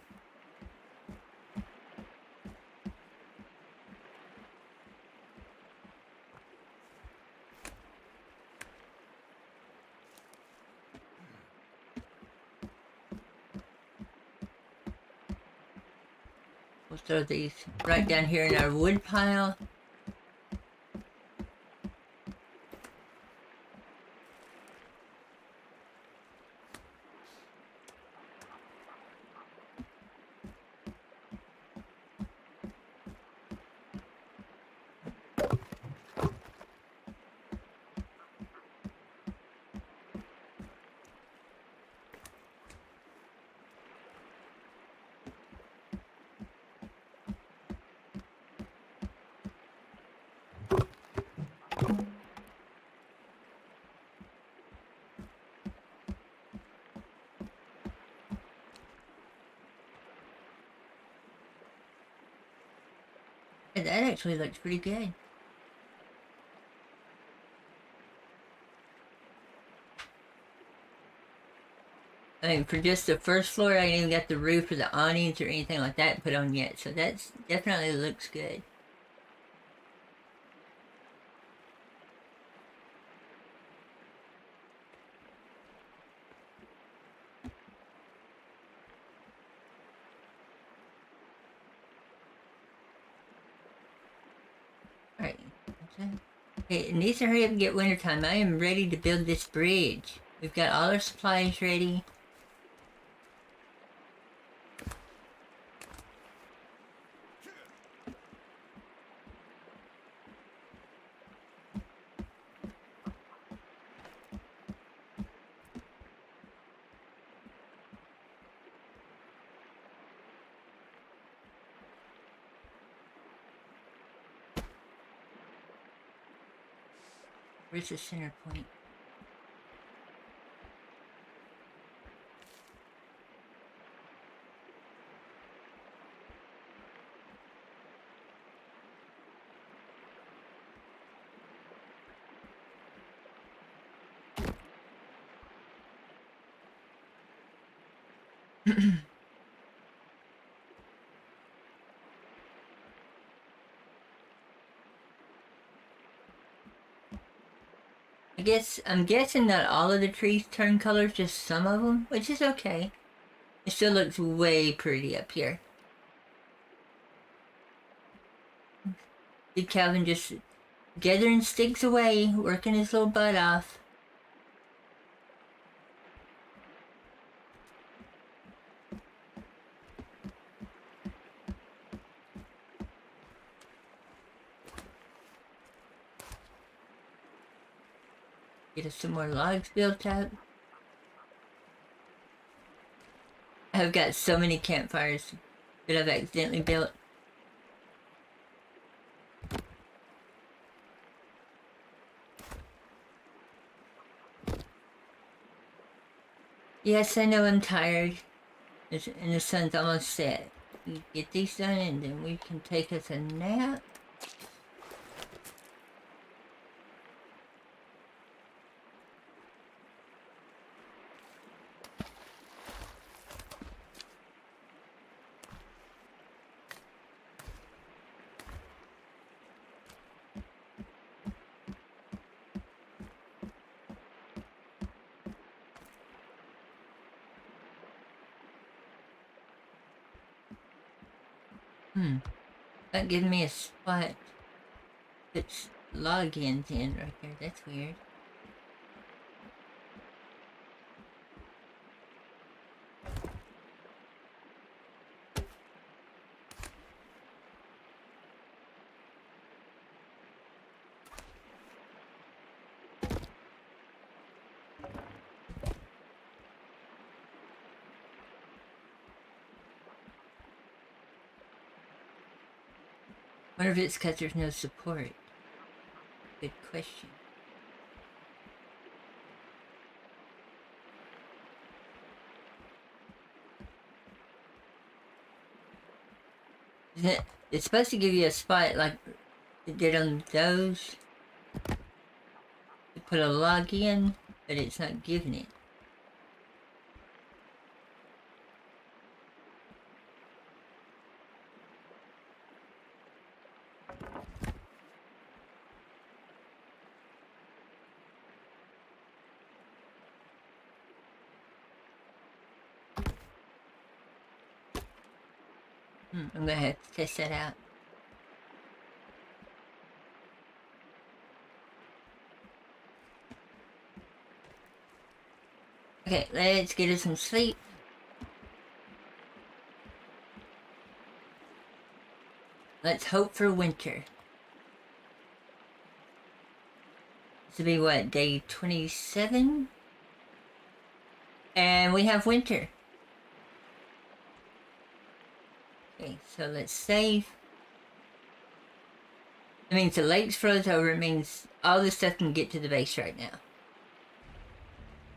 We'll throw these right down here in our wood pile. And that actually looks pretty good. I mean, for just the first floor, I ain't even got the roof or the awnings or anything like that put on yet. So that's definitely looks good. Alright. Okay, it needs to hurry up and get wintertime. I am ready to build this bridge. We've got all our supplies ready. Where's the center point? I'm guessing that all of the trees turn colors, just some of them, which is okay. It still looks way pretty up here. Big Calvin just gathering sticks away, working his little butt off. Get us some more logs built up. I've got so many campfires that I've accidentally built. Yes, I know I'm tired. And the sun's almost set. We get these done and then we can take us a nap. That gives me a spot to put log ends in right there. That's weird. Wonder if it's because there's no support. Good question. Isn't it? It's supposed to give you a spot like it did on those. To put a log in, but it's not giving it. I'm gonna have to test that out. Okay, let's get us some sleep. Let's hope for winter. This will be what, day 27? And we have winter. Okay, so let's save. It means the lake's froze over. It means all this stuff can get to the base right now.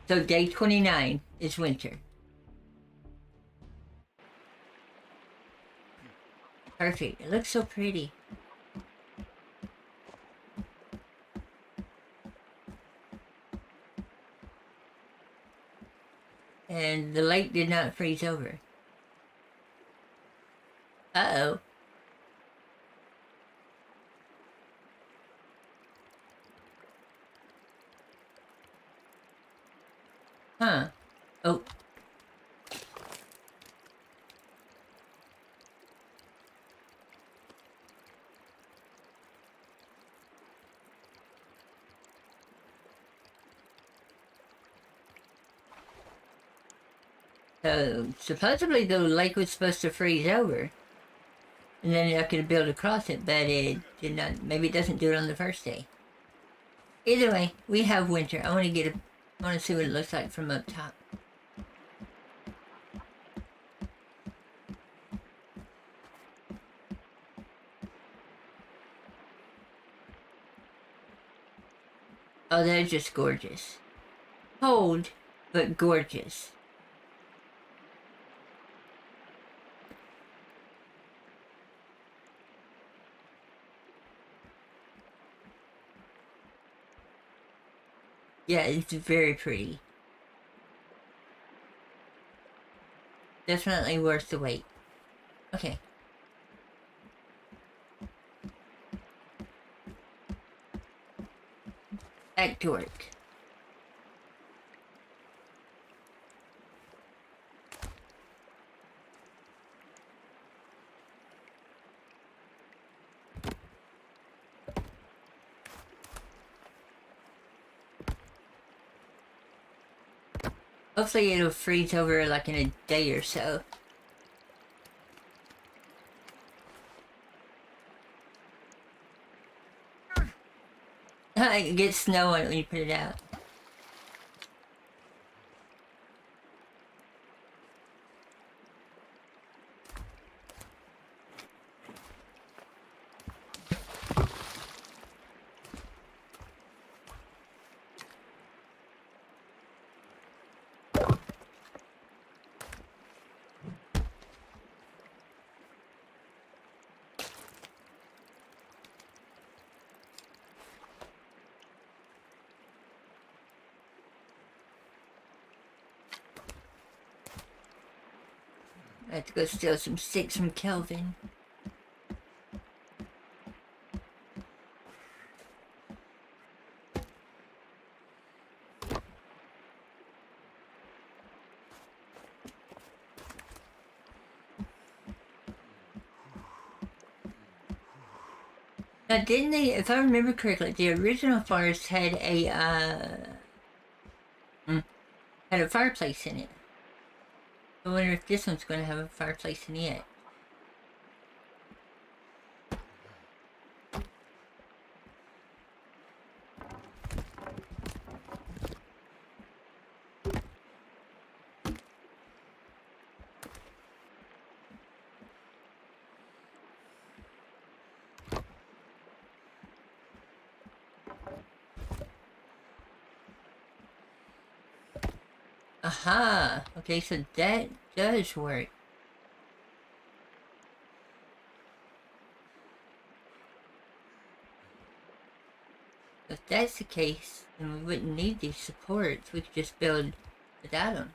So day 29 is winter. Perfect. It looks so pretty. And the lake did not freeze over. Uh-oh. Huh. Oh. So, supposedly the lake was supposed to freeze over. And then I could build across it, but it did not. Maybe it doesn't do it on the first day. Either way, we have winter. I want to see what it looks like from up top. Oh, they're just gorgeous. Cold, but gorgeous. Yeah, it's very pretty. Definitely worth the wait. Okay. Back to work. Hopefully it'll freeze over like in a day or so. It gets snow on it when you put it out. I have to go steal some sticks from Kelvin. Now, didn't they, if I remember correctly, the original forest had a fireplace in it. I wonder if this one's going to have a fireplace in it. Aha! Okay, so that does work. If that's the case, then we wouldn't need these supports. We could just build without them.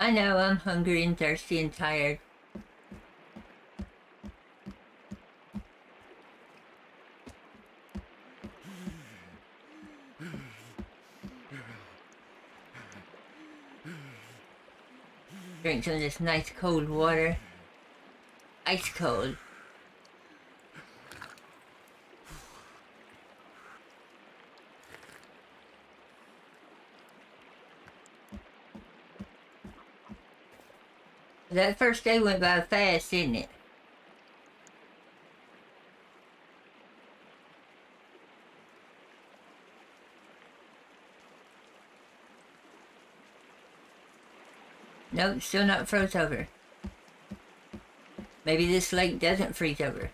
I know, I'm hungry and thirsty and tired. Drink some of this nice cold water. Ice cold. That first day went by fast, didn't it? Nope, still not froze over. Maybe this lake doesn't freeze over.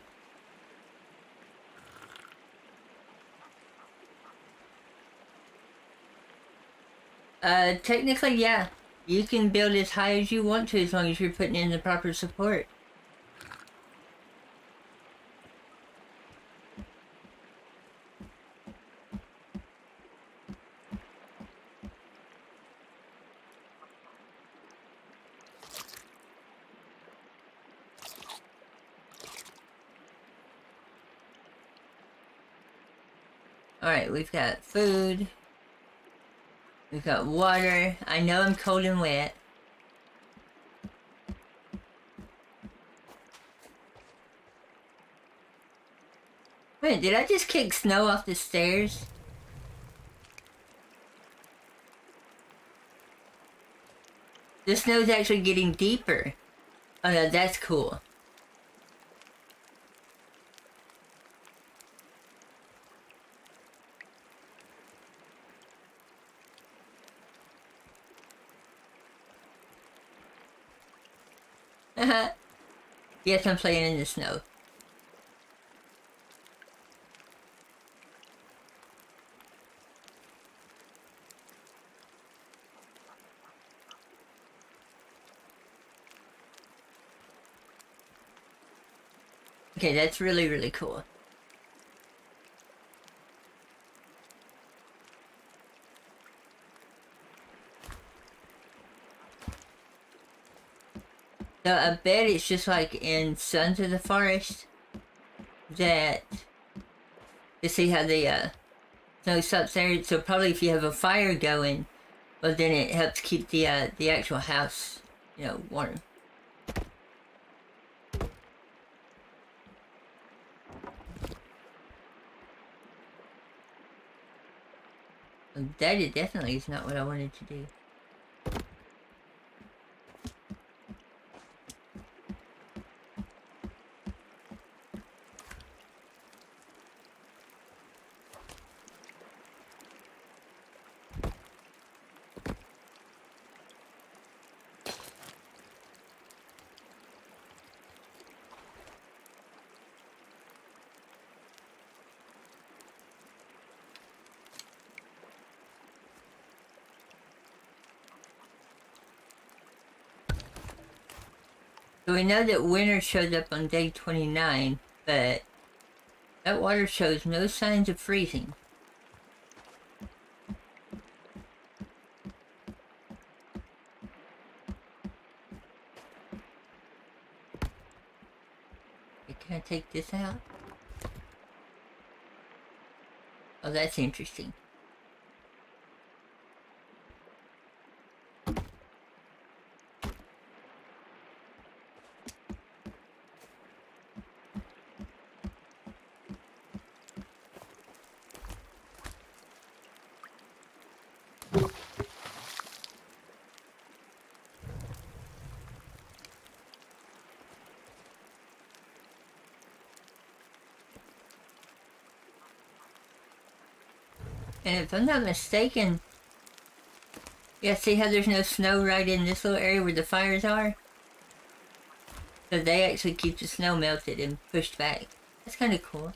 Technically, yeah. You can build as high as you want to as long as you're putting in the proper support. Alright, we've got food. We've got water. I know I'm cold and wet. Wait, did I just kick snow off the stairs? The snow's actually getting deeper. Oh no, that's cool. Yes, I'm playing in the snow. Okay, that's really, really cool. So I bet it's just like in Sons of the Forest that you see how the snow stops there. So probably if you have a fire going, well then it helps keep the actual house, warm. That it definitely is not what I wanted to do. So we know that winter showed up on day 29, but that water shows no signs of freezing. Can I take this out? Oh, that's interesting. And if I'm not mistaken, yeah, see how there's no snow right in this little area where the fires are? So they actually keep the snow melted and pushed back. That's kind of cool.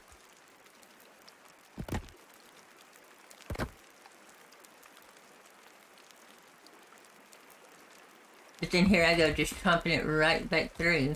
But then here I go, just tromping it right back through.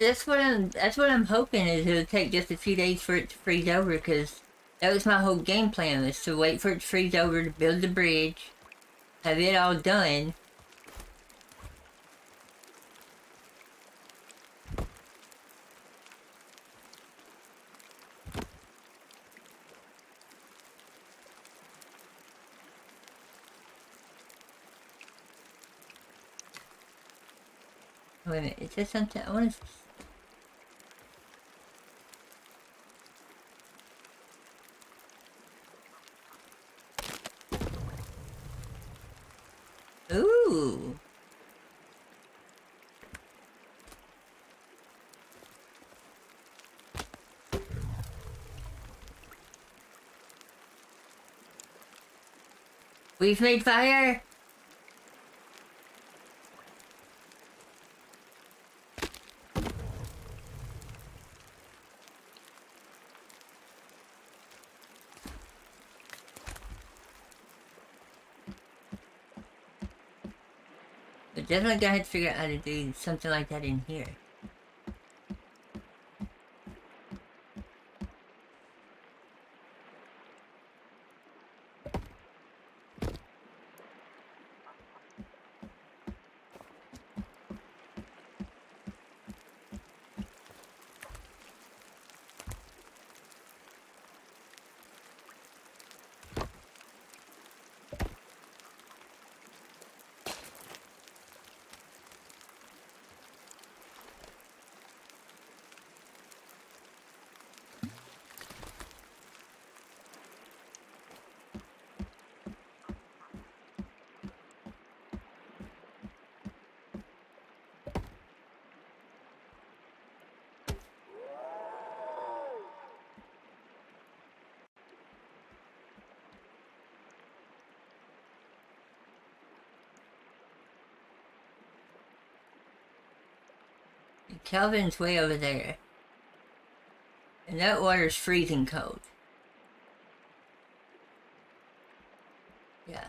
That's what I'm hoping is it'll take just a few days for it to freeze over, because that was my whole game plan, was to wait for it to freeze over to build the bridge, have it all done. Wait a minute, it says something, I want to... Ooh. We've made fire! But definitely gonna have to figure out how to do something like that in here. Calvin's way over there. And that water's freezing cold. Yeah.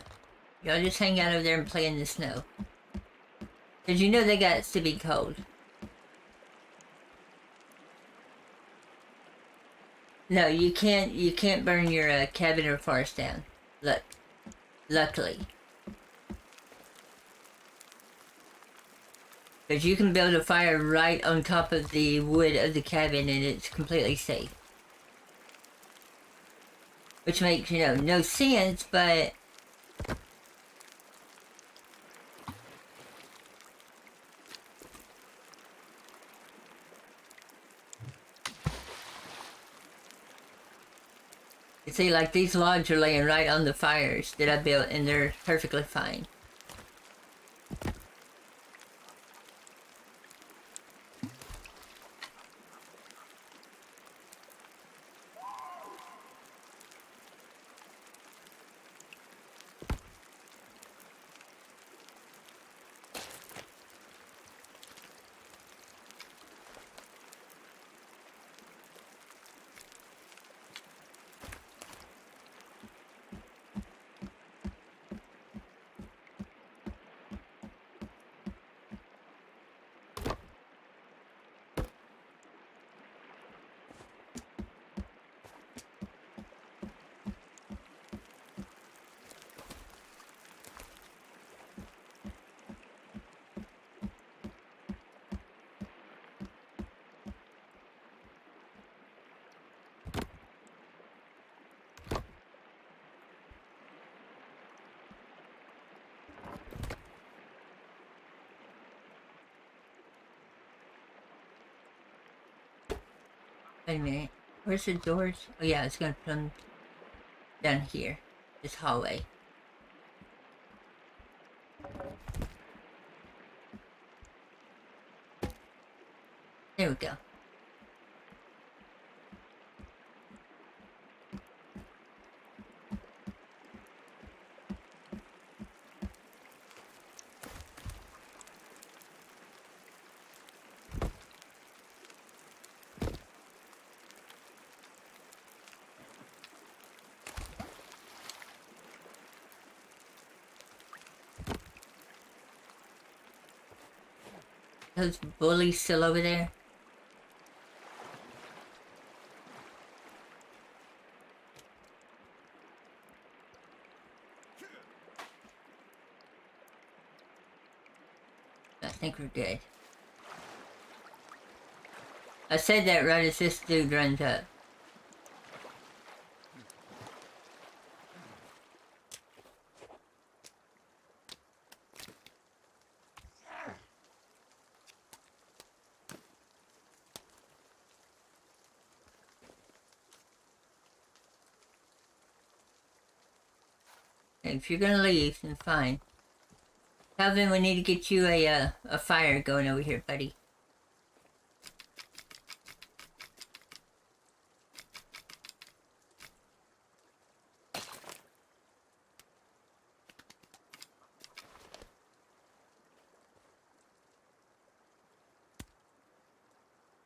Y'all just hang out over there and play in the snow. Because you know they got to be cold. No, you can't burn your cabin or forest down. Luckily. Because you can build a fire right on top of the wood of the cabin and it's completely safe. Which makes, no sense, but... You see, like, these logs are laying right on the fires that I built and they're perfectly fine. Wait a minute. Where's the doors? Oh yeah, it's gonna put them down here. This hallway. There we go. Those bullies still over there? I think we're good. I said that right as this dude runs up. If you're gonna leave, then fine. Calvin, we need to get you a fire going over here, buddy.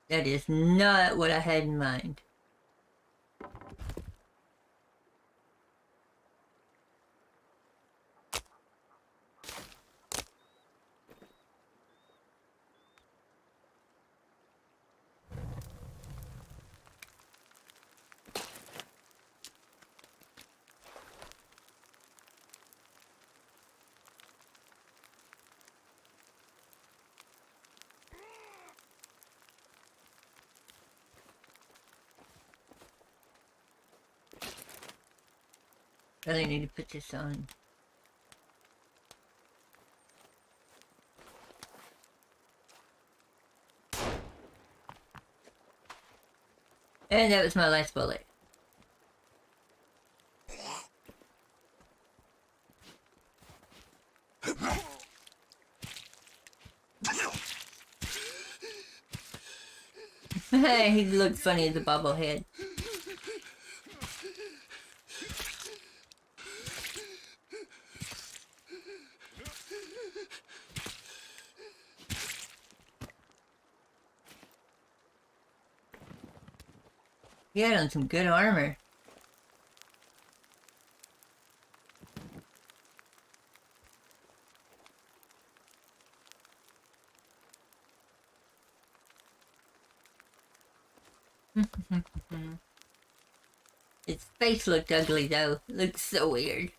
That is not what I had in mind. Really need to put this on. And that was my last bullet. He looked funny as a bobblehead. He had on some good armor. His face looked ugly though. It looked so weird.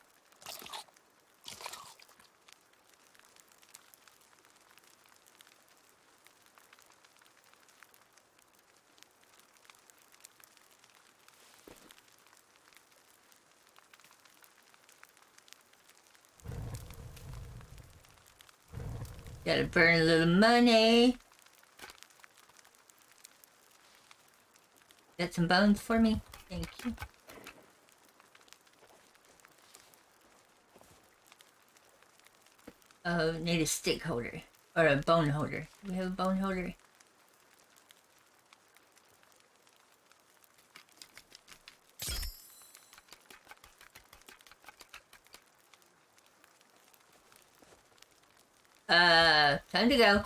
Gotta burn a little money. Got some bones for me? Thank you. Oh, need a stick holder. Or a bone holder. Do we have a bone holder? Time to go.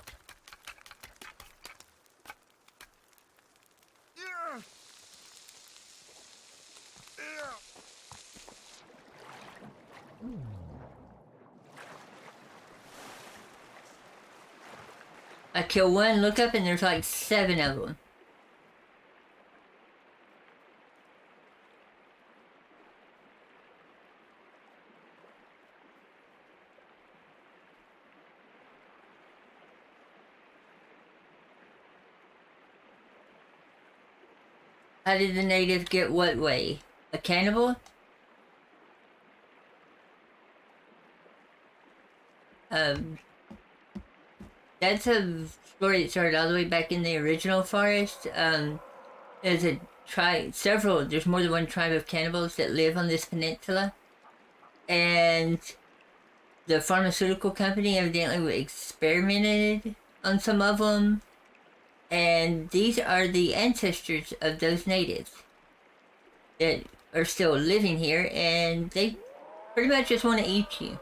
I kill one, look up, and there's like 7 of them. How did the native get what way? A cannibal? That's a story that started all the way back in the original forest. There's a there's more than one tribe of cannibals that live on this peninsula. And the pharmaceutical company evidently experimented on some of them. And these are the ancestors of those natives that are still living here, and they pretty much just want to eat you.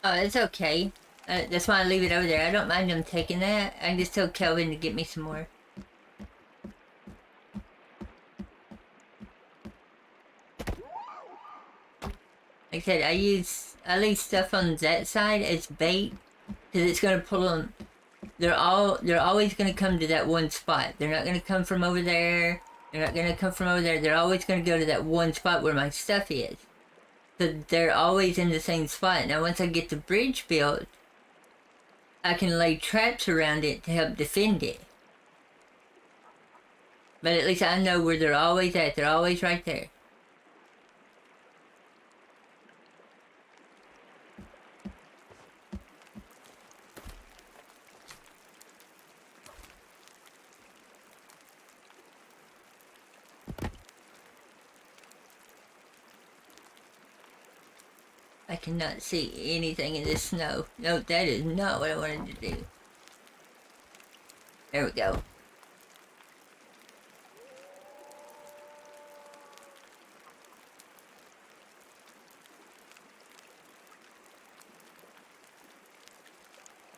Oh, it's okay. That's why I leave it over there. I don't mind them taking that. I can just tell Kelvin to get me some more. Like I said, I leave stuff on that side as bait because it's gonna pull them. They're always gonna come to that one spot. They're not gonna come from over there. They're not gonna come from over there. They're always gonna go to that one spot where my stuff is. So they're always in the same spot. Now once I get the bridge built, I can lay traps around it to help defend it. But at least I know where they're always at. They're always right there. I cannot see anything in this snow. No, that is not what I wanted to do. There we go.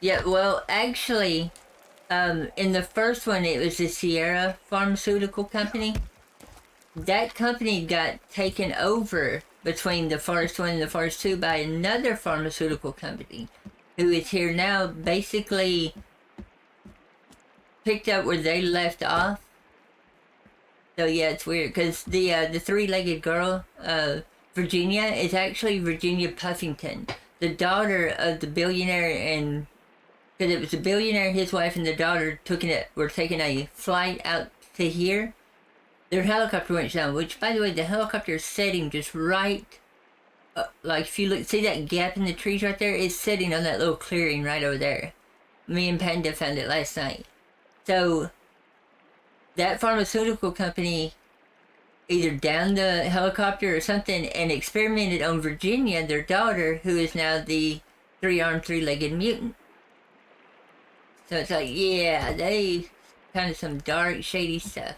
Yeah, well, actually, in the first one, it was the Sierra Pharmaceutical Company. That company got taken over between the Forest 1 and the Forest 2 by another pharmaceutical company who is here now, basically picked up where they left off. So yeah, it's weird because the three-legged girl, for Virginia is actually Virginia Puffington, the daughter of the billionaire, and because it was a billionaire, his wife and the daughter were taking a flight out to here. Their helicopter went down, which, by the way, the helicopter is setting just right. Like if you see that gap in the trees right there, it's sitting on that little clearing right over there. Me and Panda found it last night. So that pharmaceutical company either downed the helicopter or something and experimented on Virginia, their daughter, who is now the 3-armed, 3-legged mutant. So it's like, yeah, they kind of some dark, shady stuff.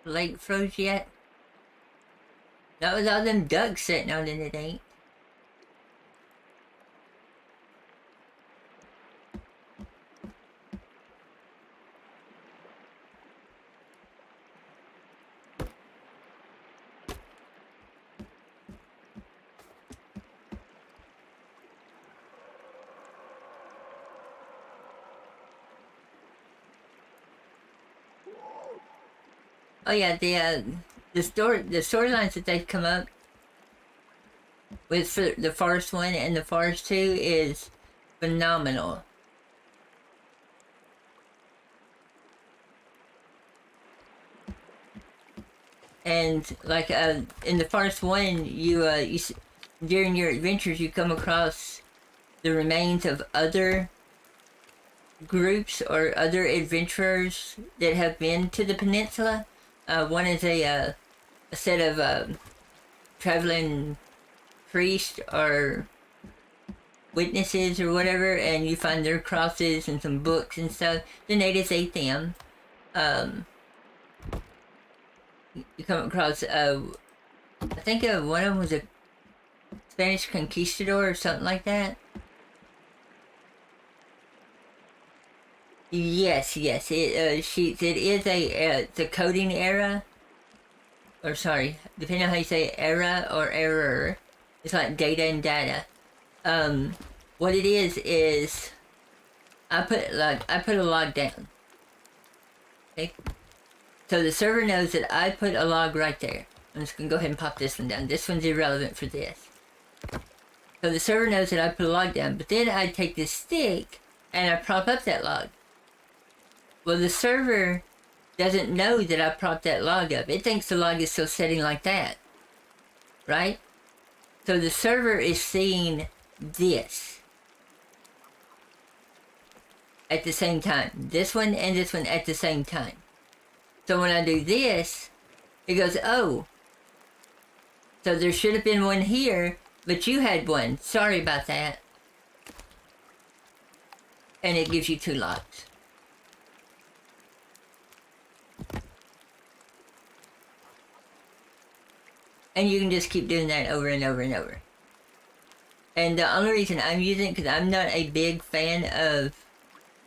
Lake froze yet? That was all them ducks sitting on it, it ain't. Oh yeah, the storylines that they've come up with for the Forest 1 and the Forest 2 is phenomenal. And like in the Forest 1, you during your adventures you come across the remains of other groups or other adventurers that have been to the peninsula. One is a set of traveling priests or witnesses or whatever, and you find their crosses and some books and stuff. The natives ate them. You come across, I think one of them was a Spanish conquistador or something like that. Yes, it is the coding era, or sorry, depending on how you say era or error, it's like data and data. What it is I put a log down. Okay, so the server knows that I put a log right there. I'm just gonna go ahead and pop this one down. This one's irrelevant for this. So the server knows that I put a log down, but then I take this stick and I prop up that log. Well, the server doesn't know that I propped that log up. It thinks the log is still sitting like that. Right? So the server is seeing this at the same time. This one and this one at the same time. So when I do this, it goes, oh. So there should have been one here, but you had one. Sorry about that. And it gives you 2 logs. And you can just keep doing that over and over and over. And the only reason I'm using it, because I'm not a big fan of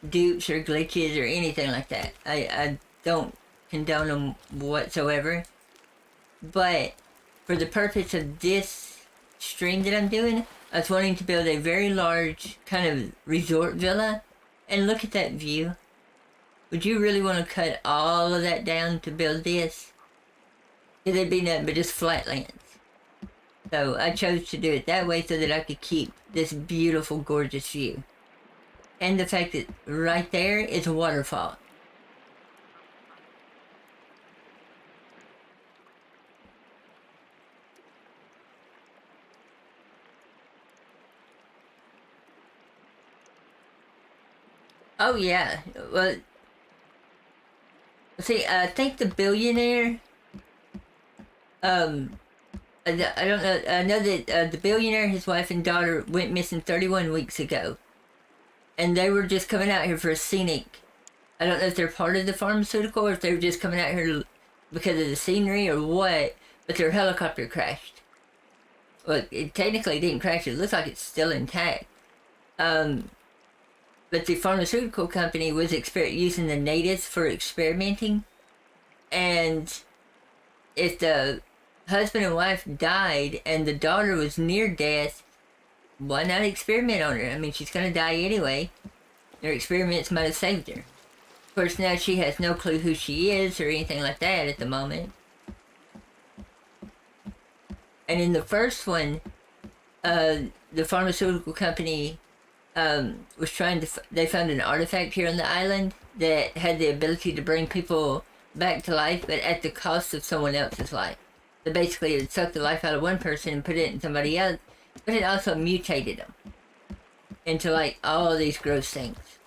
dupes or glitches or anything like that. I don't condone them whatsoever. But for the purpose of this stream that I'm doing, I was wanting to build a very large kind of resort villa. And look at that view. Would you really want to cut all of that down to build this? There'd be nothing but just flatlands. So I chose to do it that way so that I could keep this beautiful, gorgeous view. And the fact that right there is a waterfall. Oh yeah. Well, see, I think the billionaire. Um, I don't know. I know that the billionaire, his wife and daughter, went missing 31 weeks ago, and they were just coming out here for a scenic. I don't know if they're part of the pharmaceutical or if they were just coming out here because of the scenery or what. But their helicopter crashed. Well, it technically didn't crash. It looks like it's still intact. Um, but the pharmaceutical company was using the natives for experimenting, and if the husband and wife died and the daughter was near death, why not experiment on her? I mean, she's gonna die anyway. Their experiments might have saved her. Of course, now she has no clue who she is or anything like that at the moment. And in the first one, the pharmaceutical company was trying to. They found an artifact here on the island that had the ability to bring people back to life, but at the cost of someone else's life. So basically, it sucked the life out of one person and put it in somebody else, but it also mutated them into like all these gross things.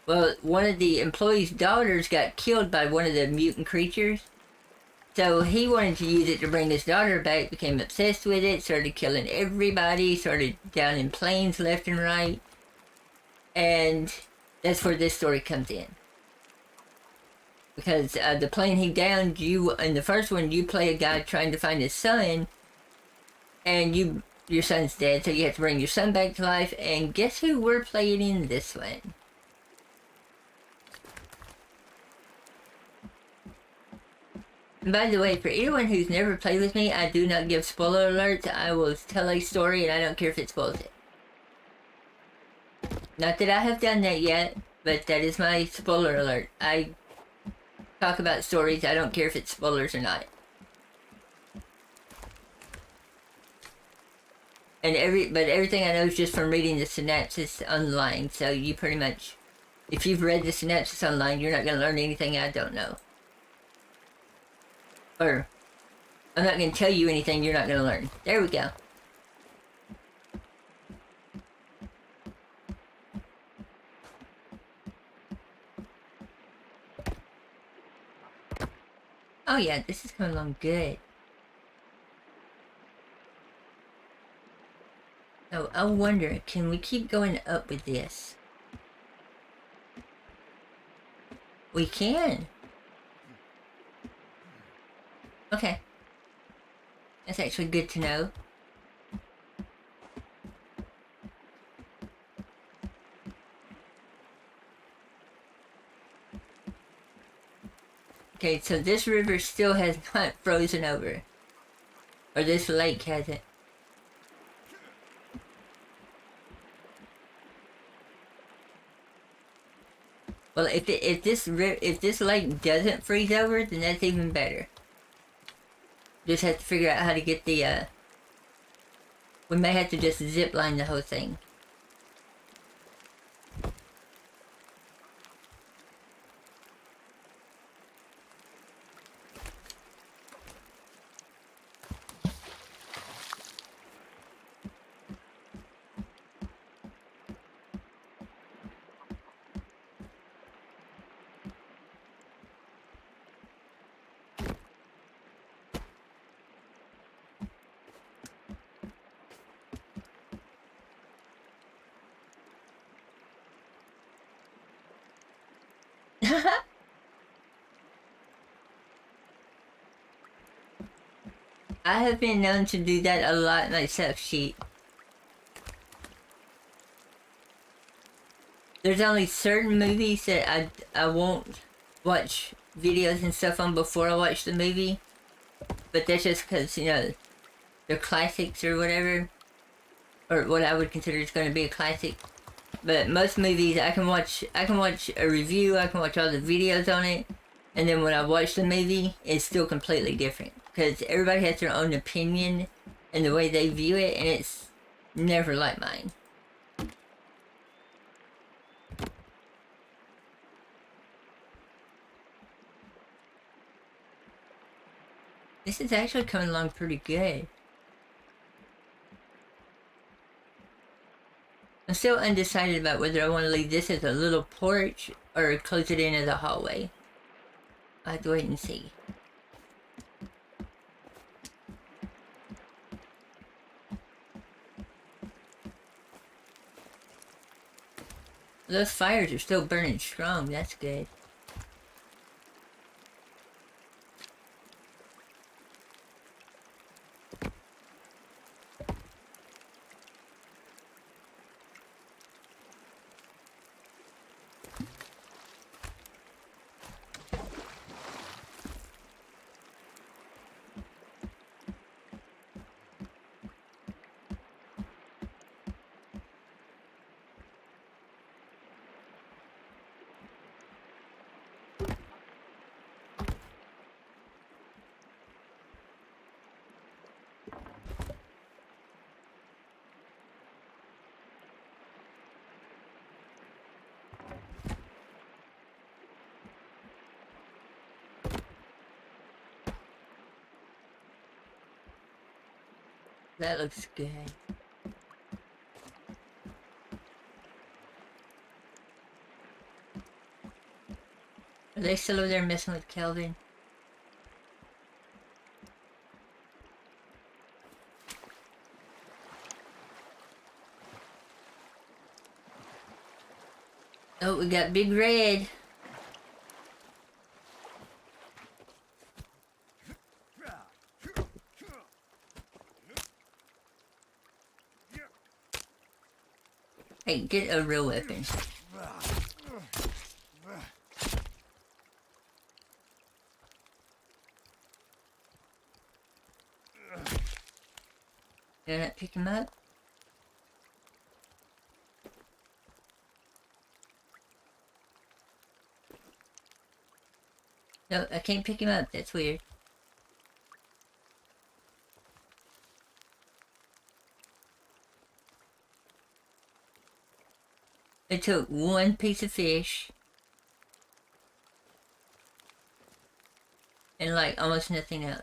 Well, one of the employees' daughters got killed by one of the mutant creatures. So he wanted to use it to bring his daughter back, became obsessed with it, started killing everybody, started down in planes left and right. And that's where this story comes in. Because the plane he downed, in the first one, you play a guy trying to find his son, and your son's dead, so you have to bring your son back to life. And guess who we're playing in this one? And by the way, for anyone who's never played with me, I do not give spoiler alerts. I will tell a story, and I don't care if it spoils it. Not that I have done that yet, but that is my spoiler alert. I talk about stories, I don't care if it's spoilers or not. And everything I know is just from reading the synopsis online, so you pretty much, if you've read the synopsis online, you're not going to learn anything I don't know. Or, I'm not going to tell you anything you're not going to learn. There we go. Oh yeah, this is coming along good. So I wonder, can we keep going up with this? We can. Okay. That's actually good to know. Okay, so this river still has not frozen over. Or this lake hasn't. Well, if this lake doesn't freeze over, then that's even better. Just have to figure out how to get the we may have to just zip line the whole thing. I have been known to do that a lot myself, sheet. There's only certain movies that I won't watch videos and stuff on before I watch the movie. But that's just because, you know, they're classics or whatever. Or what I would consider is going to be a classic. But most movies, I can watch a review, I can watch all the videos on it. And then when I watch the movie, it's still completely different. Because everybody has their own opinion and the way they view it, and it's never like mine. This is actually coming along pretty good. I'm still undecided about whether I want to leave this as a little porch or close it in as a hallway. I have to wait and see. Those fires are still burning strong. That's good. That looks good. Are they still over there messing with Kelvin? Oh, we got Big Red. Hey, get a real weapon. Did I not pick him up? No, I can't pick him up. That's weird. I took one piece of fish. And like almost nothing else.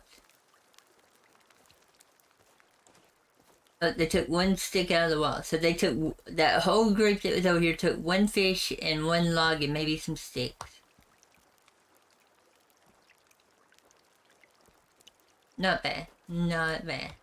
But they took one stick out of the wall. So they took, that whole group that was over here took one fish and one log and maybe some sticks. Not bad. Not bad.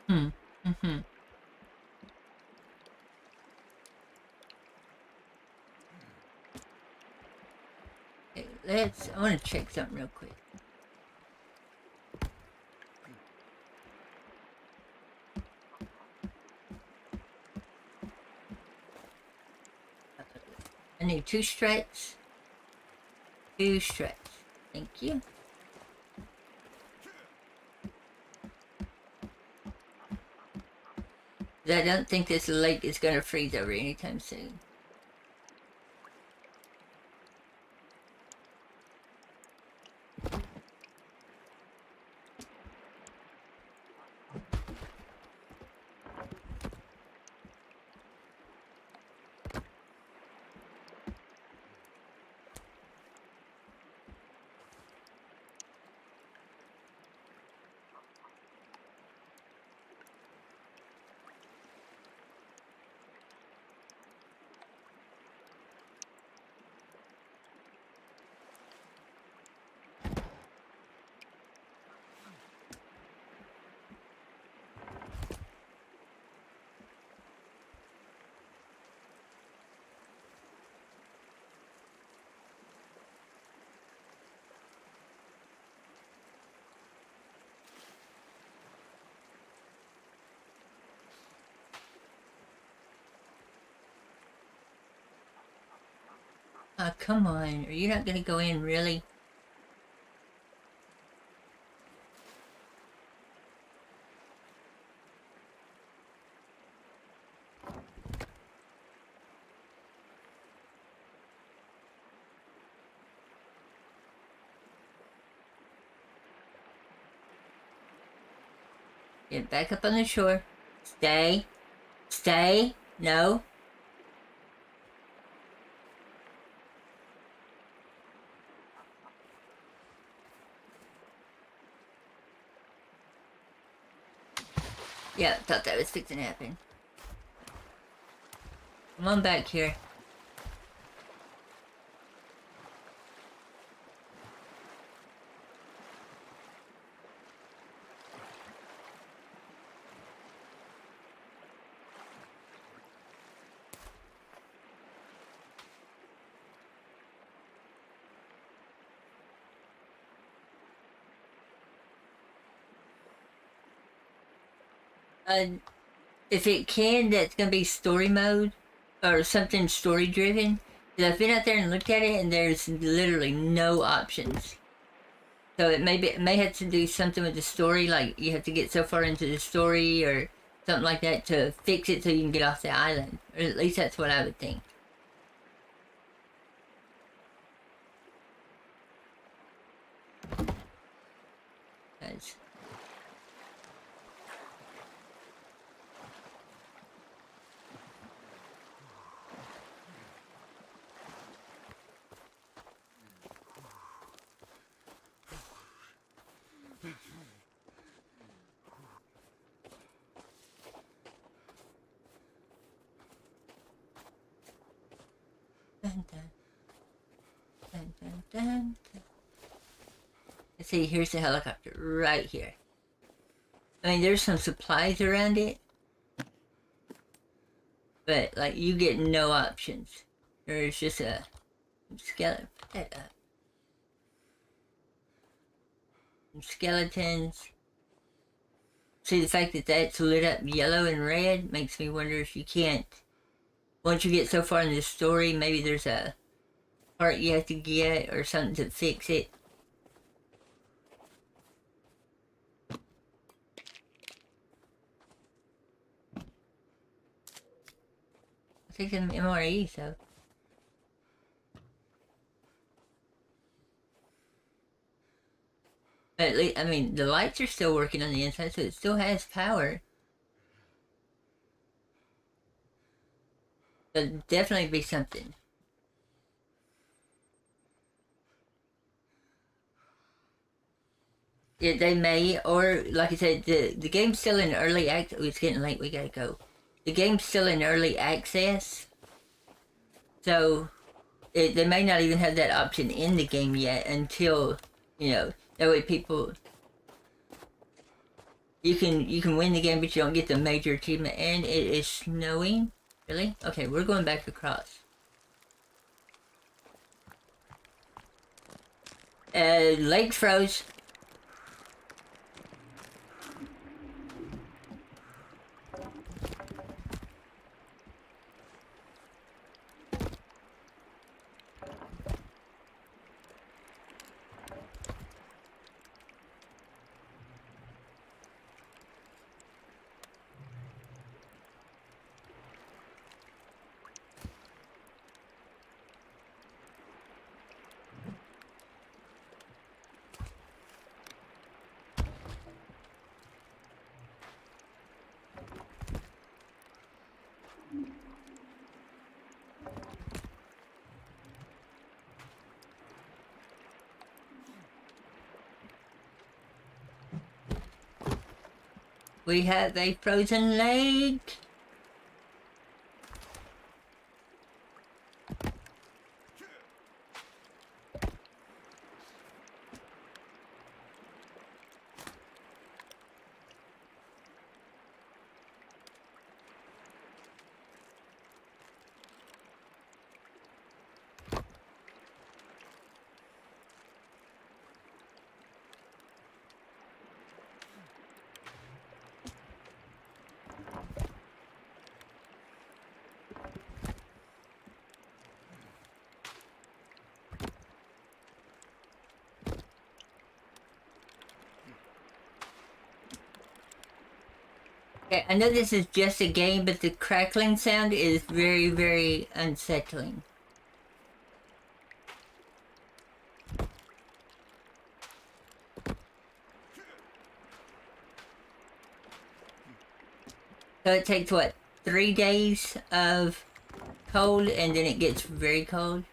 Mm-hmm. Okay, I want to check something real quick. I need 2 strikes. 2 strikes. Thank you. I don't think this lake is going to freeze over anytime soon. Oh, come on. Are you not going to go in, really? Get back up on the shore. Stay. Stay. No. Yeah, thought that was fixing to happen. Come on back here. If it can, that's gonna be story mode or something story driven. Because I've been out there and looked at it, and there's literally no options. So it may have to do something with the story, like you have to get so far into the story or something like that to fix it so you can get off the island. Or at least that's what I would think. Because dun, dun, dun, dun, dun, dun. Let's see, here's the helicopter right here. I mean, there's some supplies around it, but like you get no options. There's just a skeleton. Put that up. Some skeletons. See, the fact that that's lit up yellow and red makes me wonder if you can't. Once you get so far in the story, maybe there's a part you have to get or something to fix it. I think some MRE, so. But at least, I mean, the lights are still working on the inside, so it still has power. There'll definitely be something. Yeah, they may, or like I said, the game's still in early access. Oh, it's getting late. We gotta go. The game's still in early access, so they may not even have that option in the game yet until that way people you can win the game, but you don't get the major achievement. And it is snowing. Really? Okay, we're going back across. Lake froze. We have a frozen lake. Okay, I know this is just a game, but the crackling sound is very, very unsettling. So it takes what, 3 days of cold and then it gets very cold?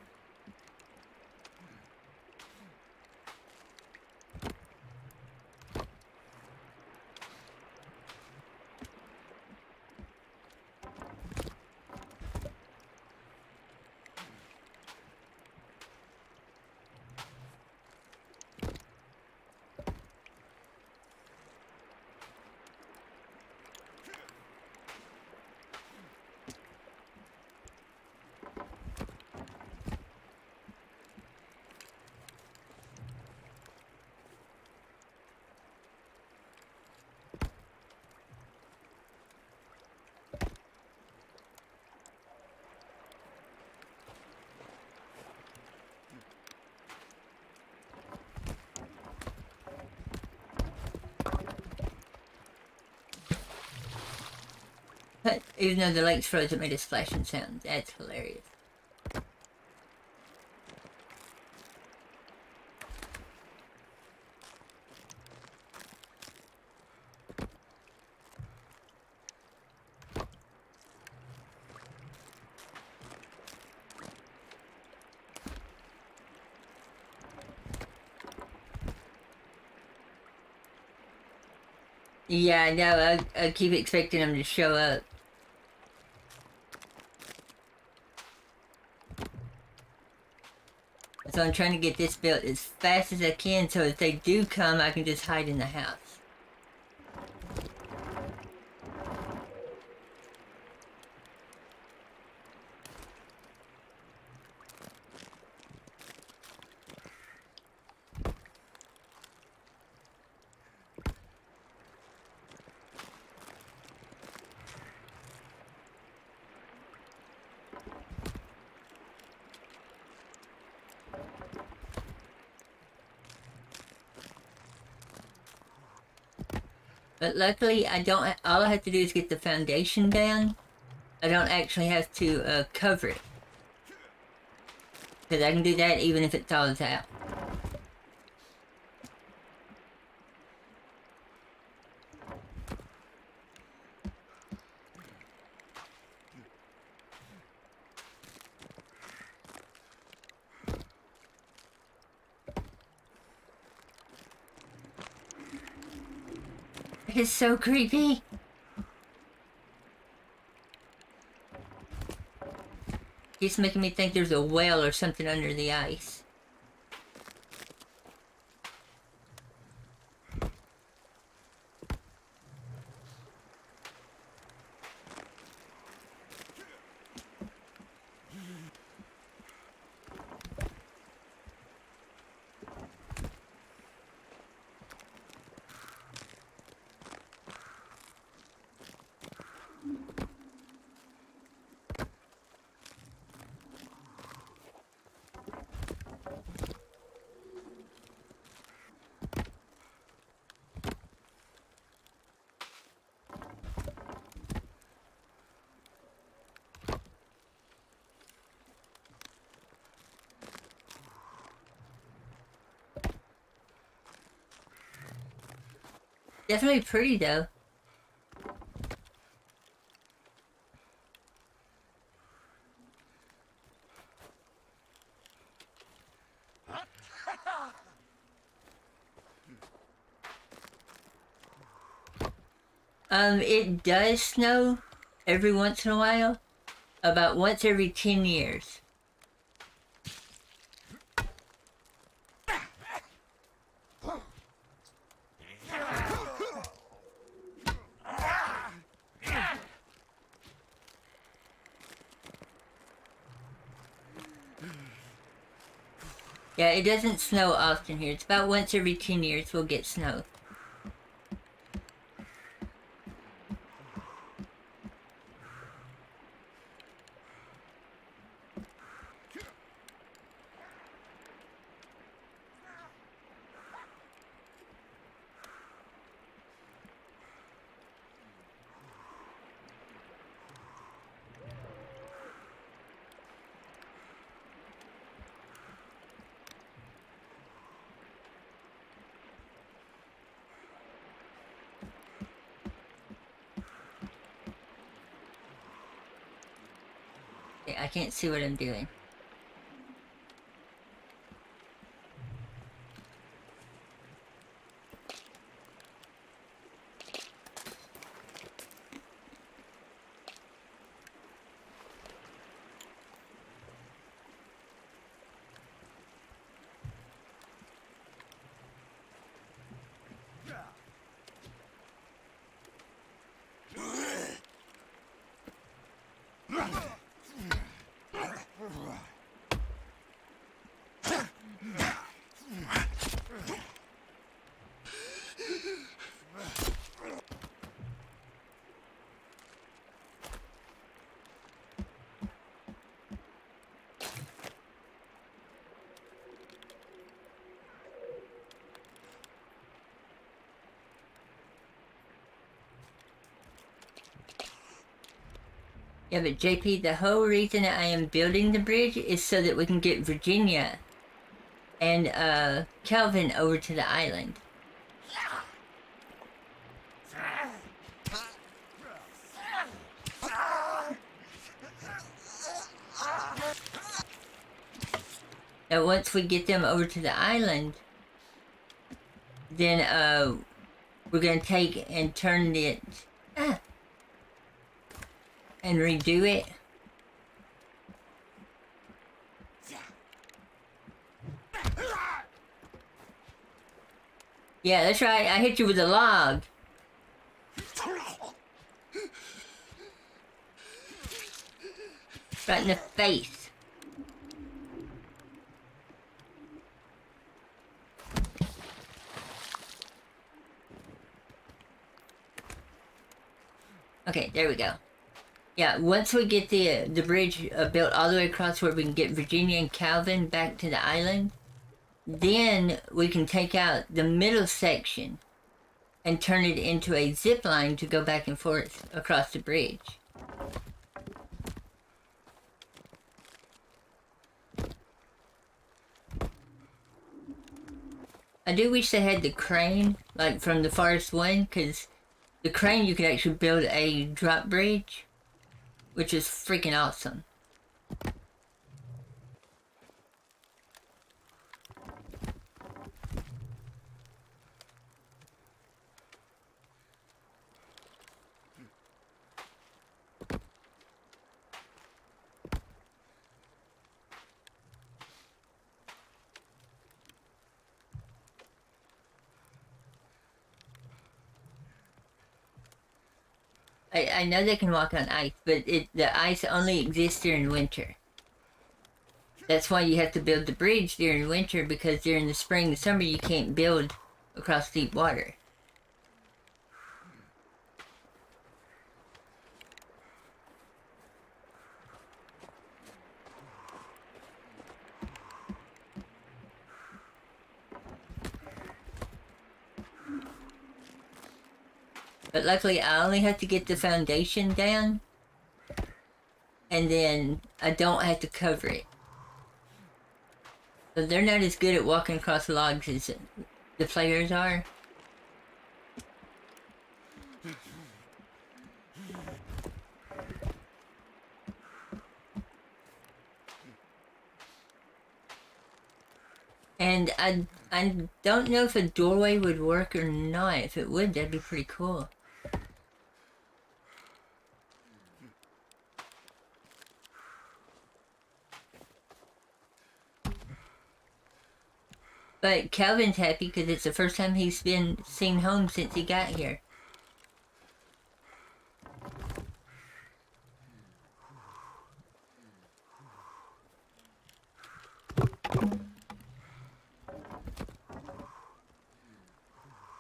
But even though the lake's frozen, it made a splashing sound. That's hilarious. Yeah, I know. I keep expecting them to show up. So I'm trying to get this built as fast as I can so if they do come, I can just hide in the house. But luckily, I don't. All I have to do is get the foundation down. I don't actually have to cover it. Because I can do that even if it thaws out. It's so creepy. It's making me think there's a well or something under the ice. Definitely pretty though. It does snow every once in a while. About once every 10 years. Yeah, it doesn't snow often here. It's about once every 10 years we'll get snow. I can't see what I'm doing. Yeah, but JP, the whole reason I am building the bridge is so that we can get Virginia and Calvin over to the island. Now, once we get them over to the island, then we're gonna take and turn it and redo it. Yeah, that's right. I hit you with a log. Right in the face. Okay, there we go. Yeah, once we get the bridge built all the way across where we can get Virginia and Calvin back to the island, then we can take out the middle section and turn it into a zip line to go back and forth across the bridge. I do wish they had the crane, like from the Forest One, because the crane you could actually build a drop bridge, which is freaking awesome. I know they can walk on ice, but the ice only exists during winter. That's why you have to build the bridge during winter, because during the spring and summer you can't build across deep water. But luckily I only have to get the foundation down, and then I don't have to cover it. So they're not as good at walking across logs as the players are. And I don't know if a doorway would work or not. If it would, that'd be pretty cool. But Calvin's happy because it's the first time he's been seen home since he got here.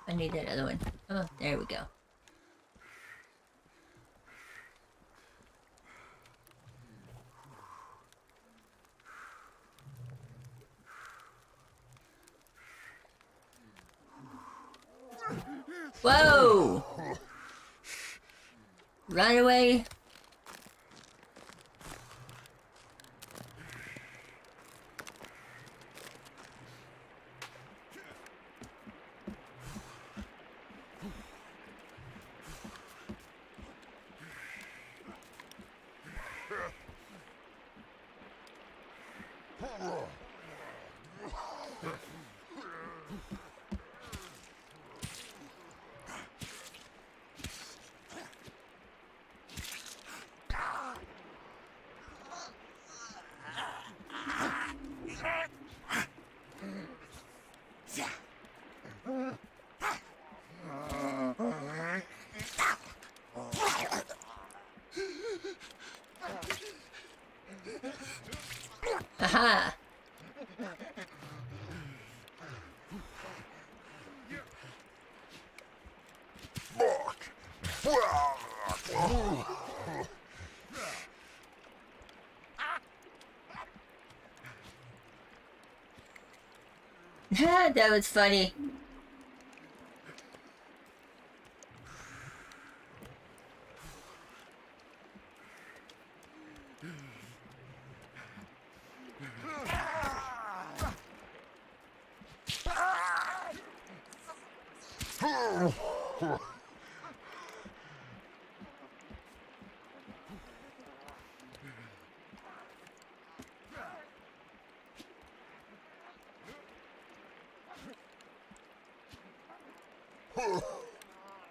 I need that other one. Oh, there we go. Whoa! Run away. Aha! That was funny.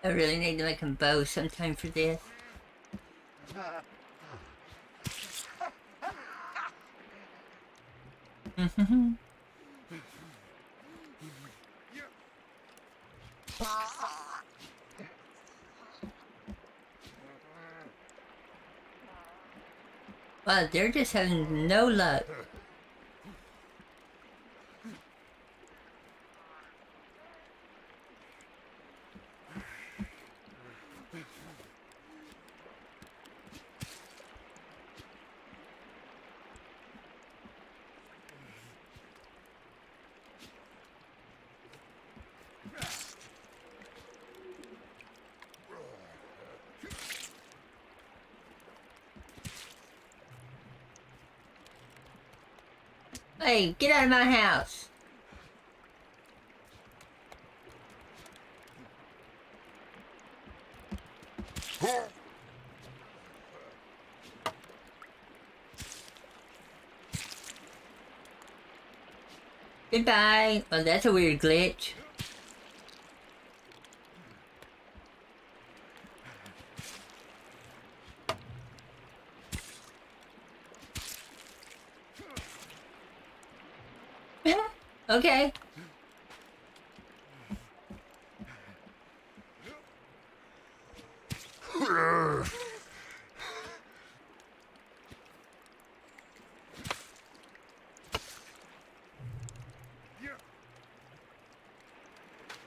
I really need to make him bow sometime for this. Wow, they're just having no luck. Hey, get out of my house! Goodbye! Well, that's a weird glitch. Okay.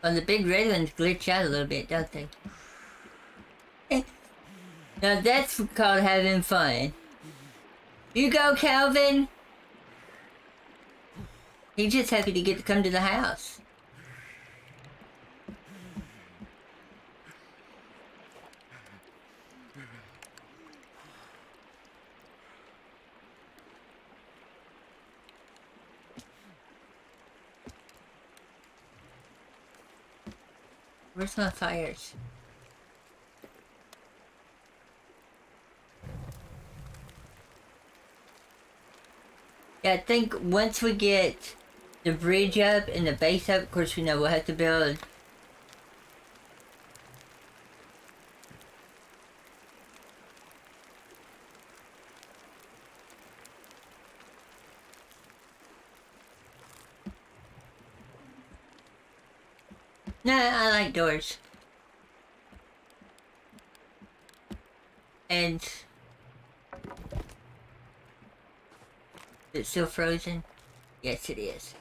Well, the big red ones glitch out a little bit, don't they? Now that's called having fun. You go, Calvin! He's just happy to get to come to the house. Where's my fires? Yeah, I think once we get the bridge up and the base up, of course we know we'll have to build. Nah, I like doors. And it's still frozen? Yes, it is.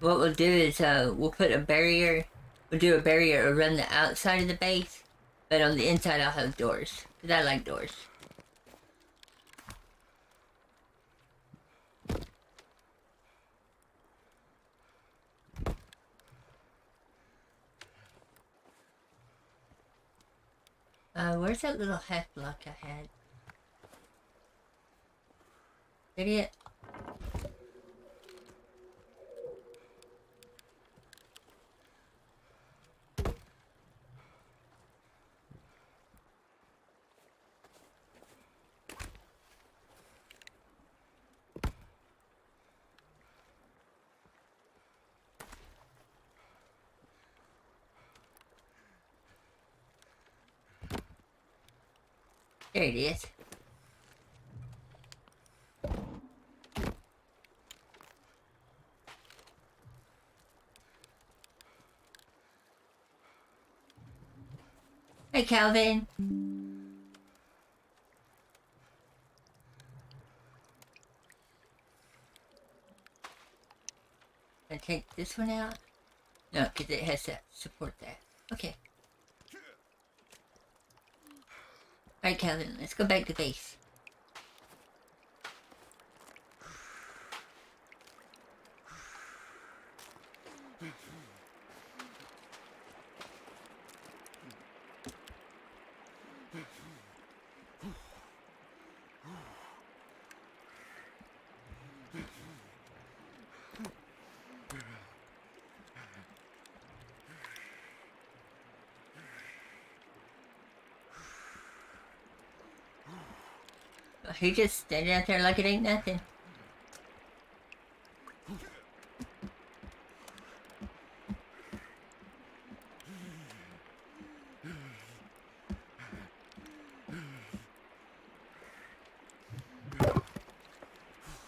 What we'll do is we'll put a barrier. We'll do a barrier around the outside of the base, but on the inside I'll have doors. Because I like doors. Where's that little half block I had? Idiot. There it is. Hey, Calvin. take this one out? No, because it has to support that. Okay. Alright, Calvin, let's go back to base. He just standing out there like it ain't nothing.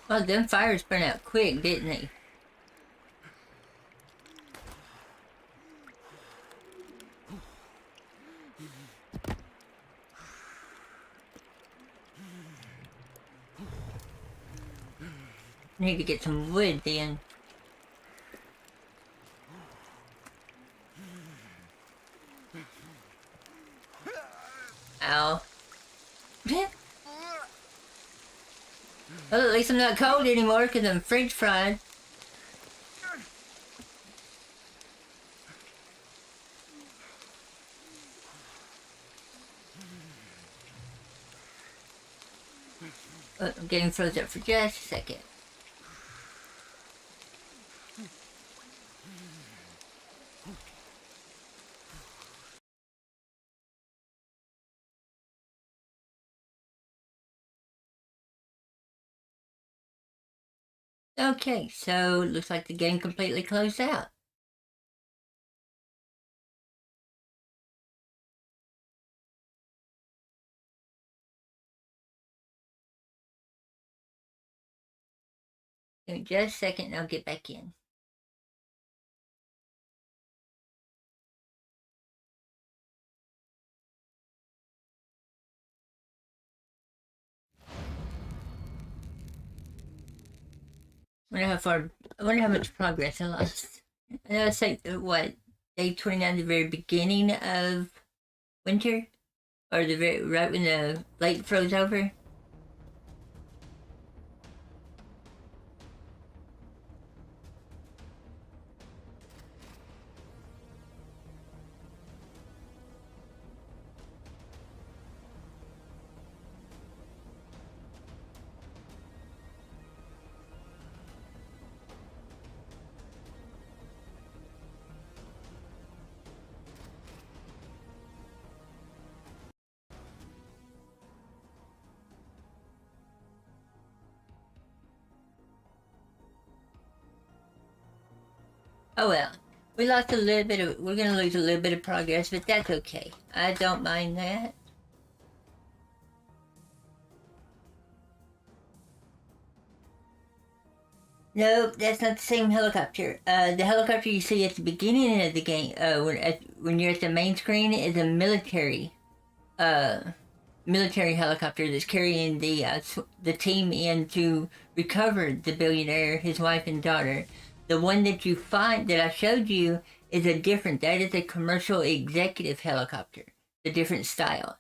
Well, them fires burn out quick, didn't they? Need to get some wood then. Ow. Well, at least I'm not cold anymore because I'm French fried. Oh, I'm getting frozen up for just a second. Okay, so looks like the game completely closed out. Give me just a second and I'll get back in. I wonder how much progress I lost. I know it's like, what, day 29, the very beginning of winter? Or the very, right when the lake froze over? Oh well. We lost a little bit of, we're gonna lose a little bit of progress, but that's okay. I don't mind that. Nope, that's not the same helicopter. The helicopter you see at the beginning of the game, when you're at the main screen, is a uh, military helicopter that's carrying the team in to recover the billionaire, his wife and daughter. The one that you find that I showed you is a different. That is a commercial executive helicopter, the different style.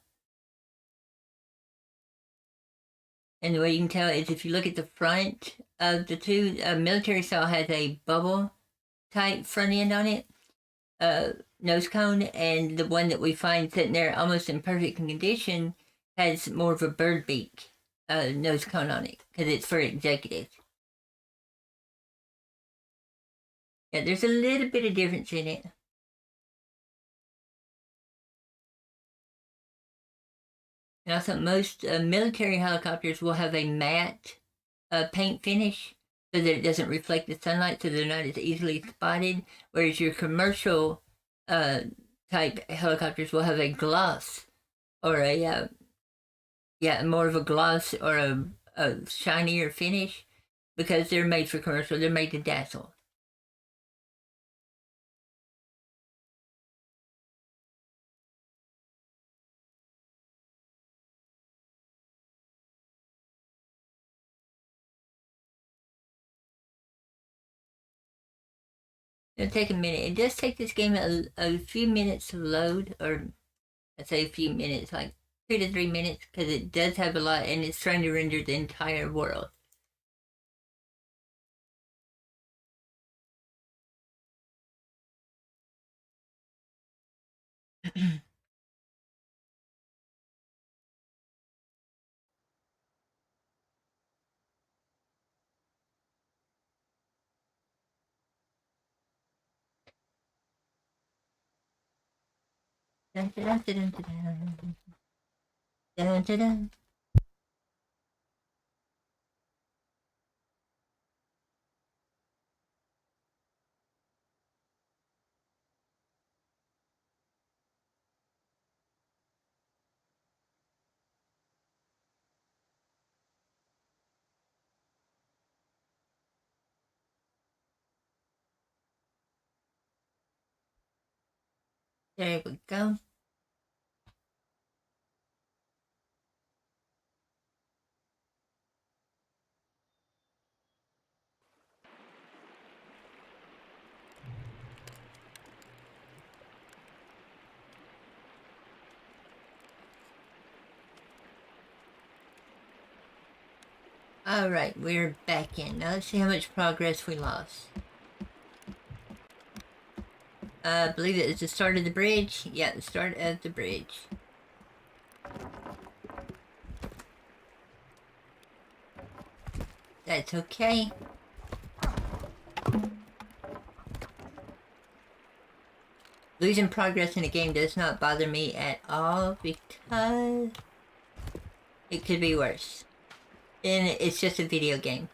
And the way you can tell is if you look at the front of the two, military style has a bubble type front end on it, nose cone, and the one that we find sitting there almost in perfect condition has more of a bird beak nose cone on it because it's for executives. Yeah, there's a little bit of difference in it. And also, most military helicopters will have a matte paint finish so that it doesn't reflect the sunlight, so they're not as easily spotted. Whereas your commercial type helicopters will have a gloss or more of a gloss or a shinier finish because they're made for commercial. They're made to dazzle. It'll take a minute. It does take this game a few minutes to load, or I say a few minutes, like 2 to 3 minutes, because it does have a lot, and it's trying to render the entire world. Dun, dun, dun, dun, dun, dun, dun, dun. There we go. Alright, we're back in. Now let's see how much progress we lost. I believe it is the start of the bridge. Yeah, the start of the bridge. That's okay. Losing progress in a game does not bother me at all because it could be worse. And it's just a video game.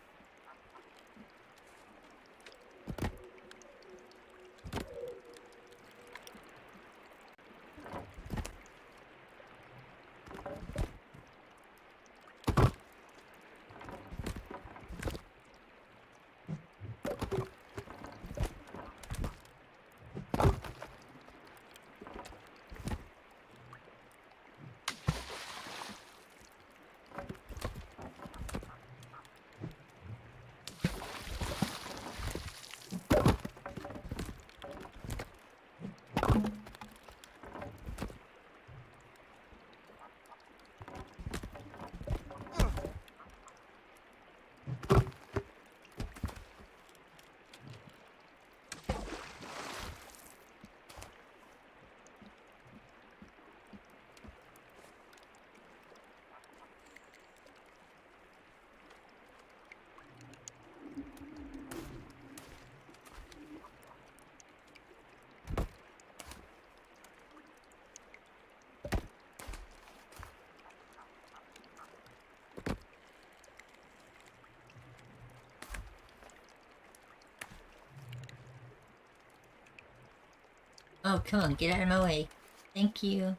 Oh, come on, get out of my way. Thank you.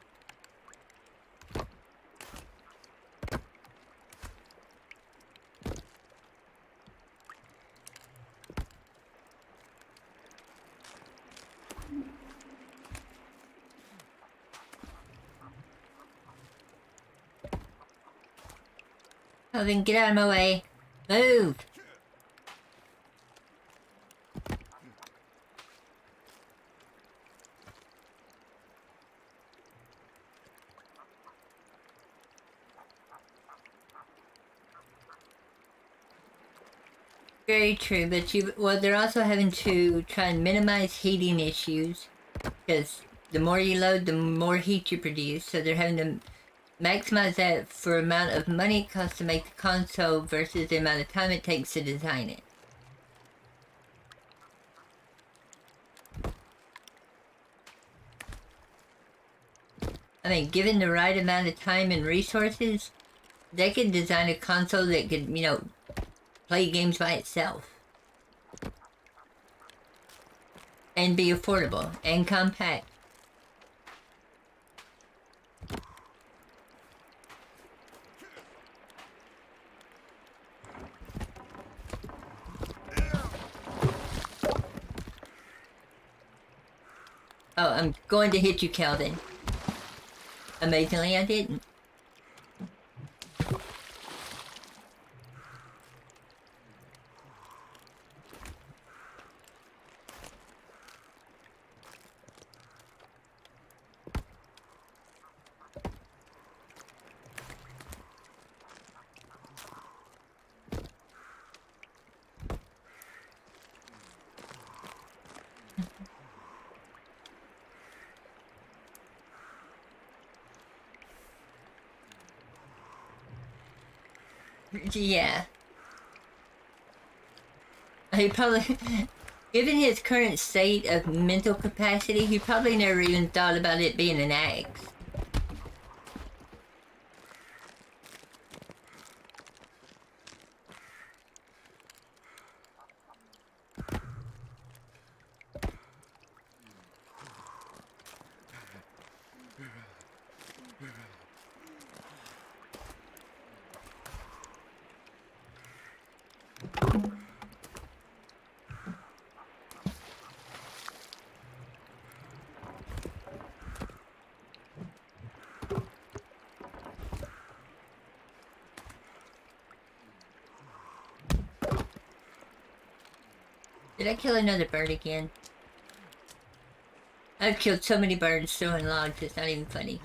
Oh, then get out of my way. Move! Very true, but they're also having to try and minimize heating issues, because the more you load, the more heat you produce, so they're having to maximize that for amount of money it costs to make the console versus the amount of time it takes to design it. I mean, given the right amount of time and resources, they could design a console that could, play games by itself. And be affordable and compact. Oh, I'm going to hit you, Calvin. Amazingly, I didn't. Yeah. He probably, given his current state of mental capacity, he probably never even thought about it being an axe. Did I kill another bird again? I've killed so many birds throwing logs, it's not even funny.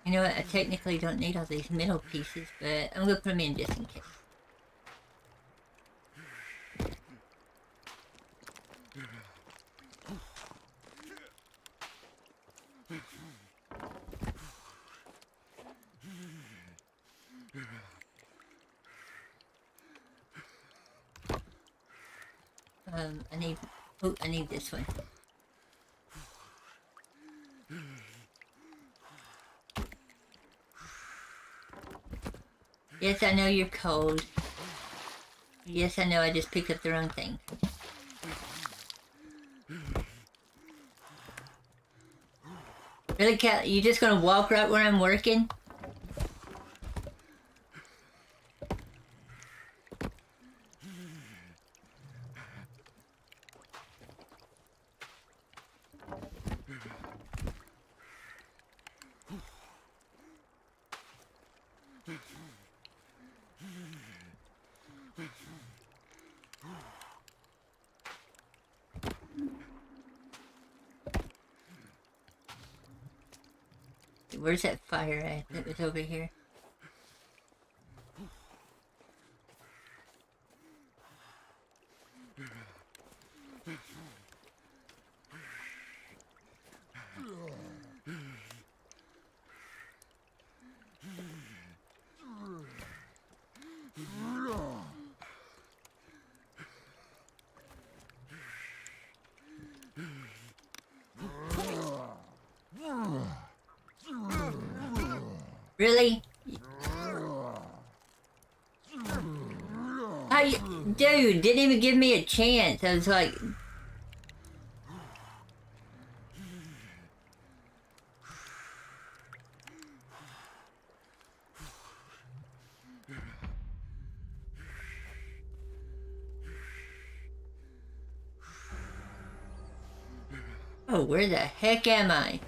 You know what, I technically don't need all these metal pieces, but I'm gonna put them in just in case. I need this one. Yes, I know you're cold. Yes, I know I just picked up the wrong thing. Really, Cat? You just gonna walk right where I'm working? Where's that fire at that was over here? Really? Dude, didn't even give me a chance. I was like... Oh, where the heck am I?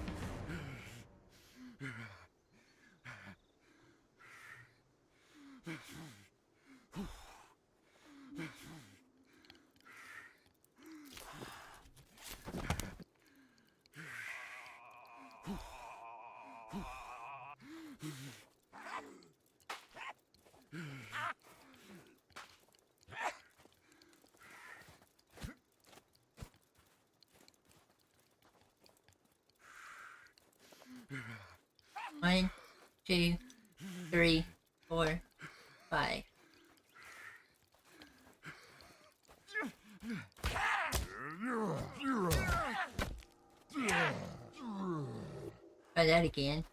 1, 2, 3, 4, 5. Try that again.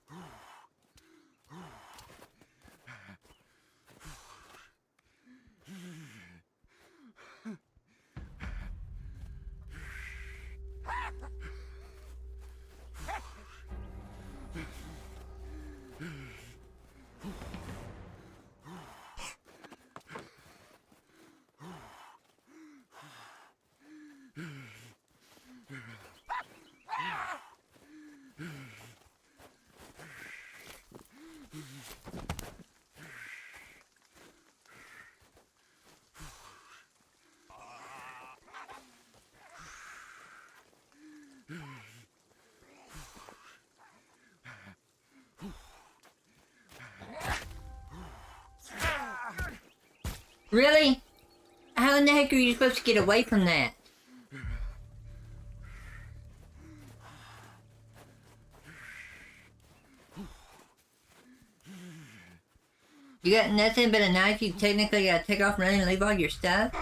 Really? How in the heck are you supposed to get away from that? You got nothing but a knife. You technically gotta take off running and leave all your stuff?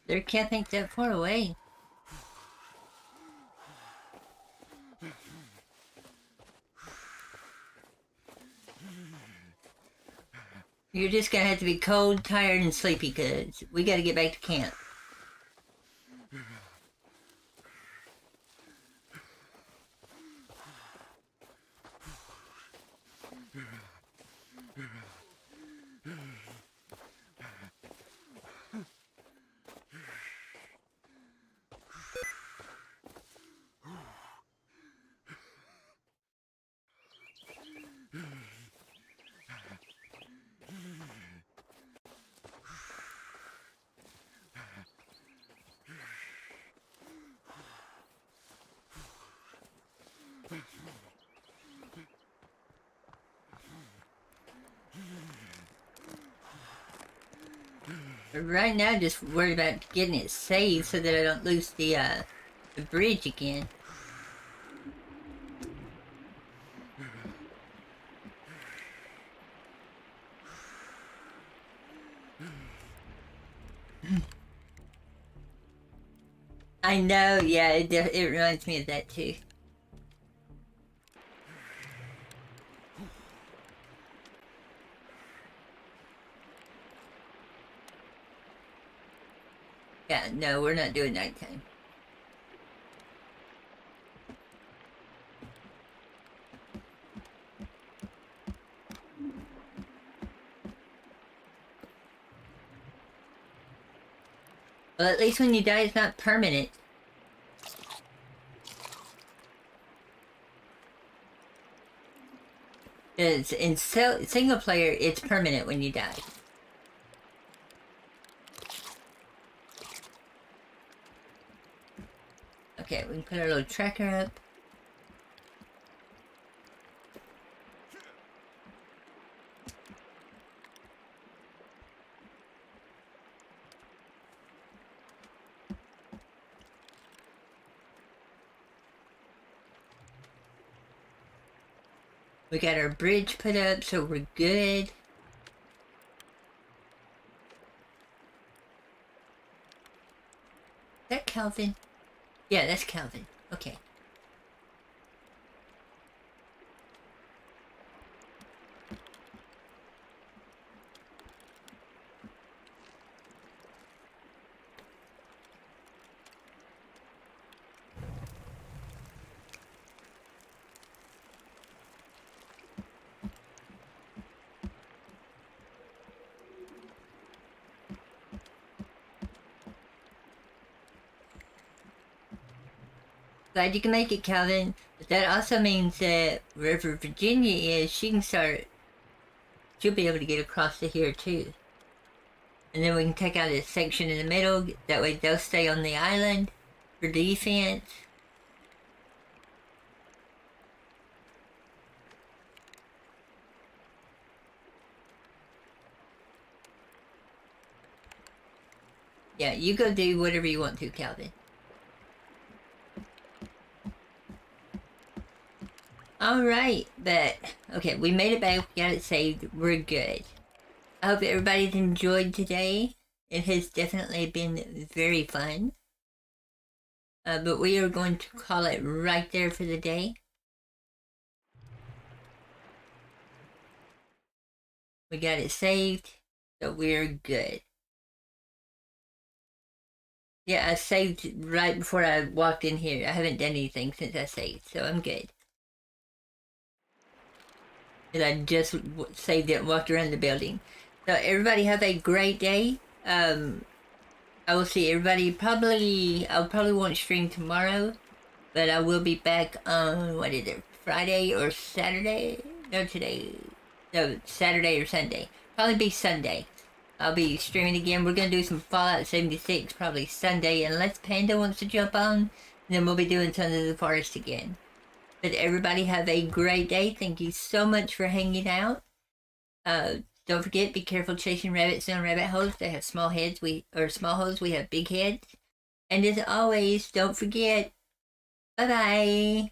They can't think that far away. You're just gonna have to be cold, tired, and sleepy, cause we gotta get back to camp. Right now, just worried about getting it saved so that I don't lose the bridge again. I know, yeah, it reminds me of that too. Yeah, no, we're not doing nighttime. Well, at least when you die, it's not permanent. Because in single player, it's permanent when you die. Okay, we can put our little tracker up. We got our bridge put up, so we're good. Is that Calvin? Yeah, that's Calvin. Okay. glad you can make it, Calvin. But that also means that wherever Virginia is, she'll be able to get across to here too. And then we can take out this section in the middle. That way they'll stay on the island for defense. Yeah, you go do whatever you want to, Calvin. Alright, but okay, we made it back, we got it saved, we're good. I hope everybody's enjoyed today. It has definitely been very fun. But we are going to call it right there for the day. We got it saved, so we're good. Yeah, I saved right before I walked in here. I haven't done anything since I saved, so I'm good. And I just saved it and walked around the building. So everybody have a great day. I will see everybody I'll probably won't stream tomorrow, but I will be back on, what is it, Friday or Saturday? No, Saturday or Sunday. Probably be Sunday. I'll be streaming again. We're going to do some Fallout 76 probably Sunday, unless Panda wants to jump on. And then we'll be doing Sons of the Forest again. But everybody have a great day. Thank you so much for hanging out. Don't forget, be careful chasing rabbits down rabbit holes. They have small heads. Small holes. We have big heads. And as always, don't forget, bye-bye.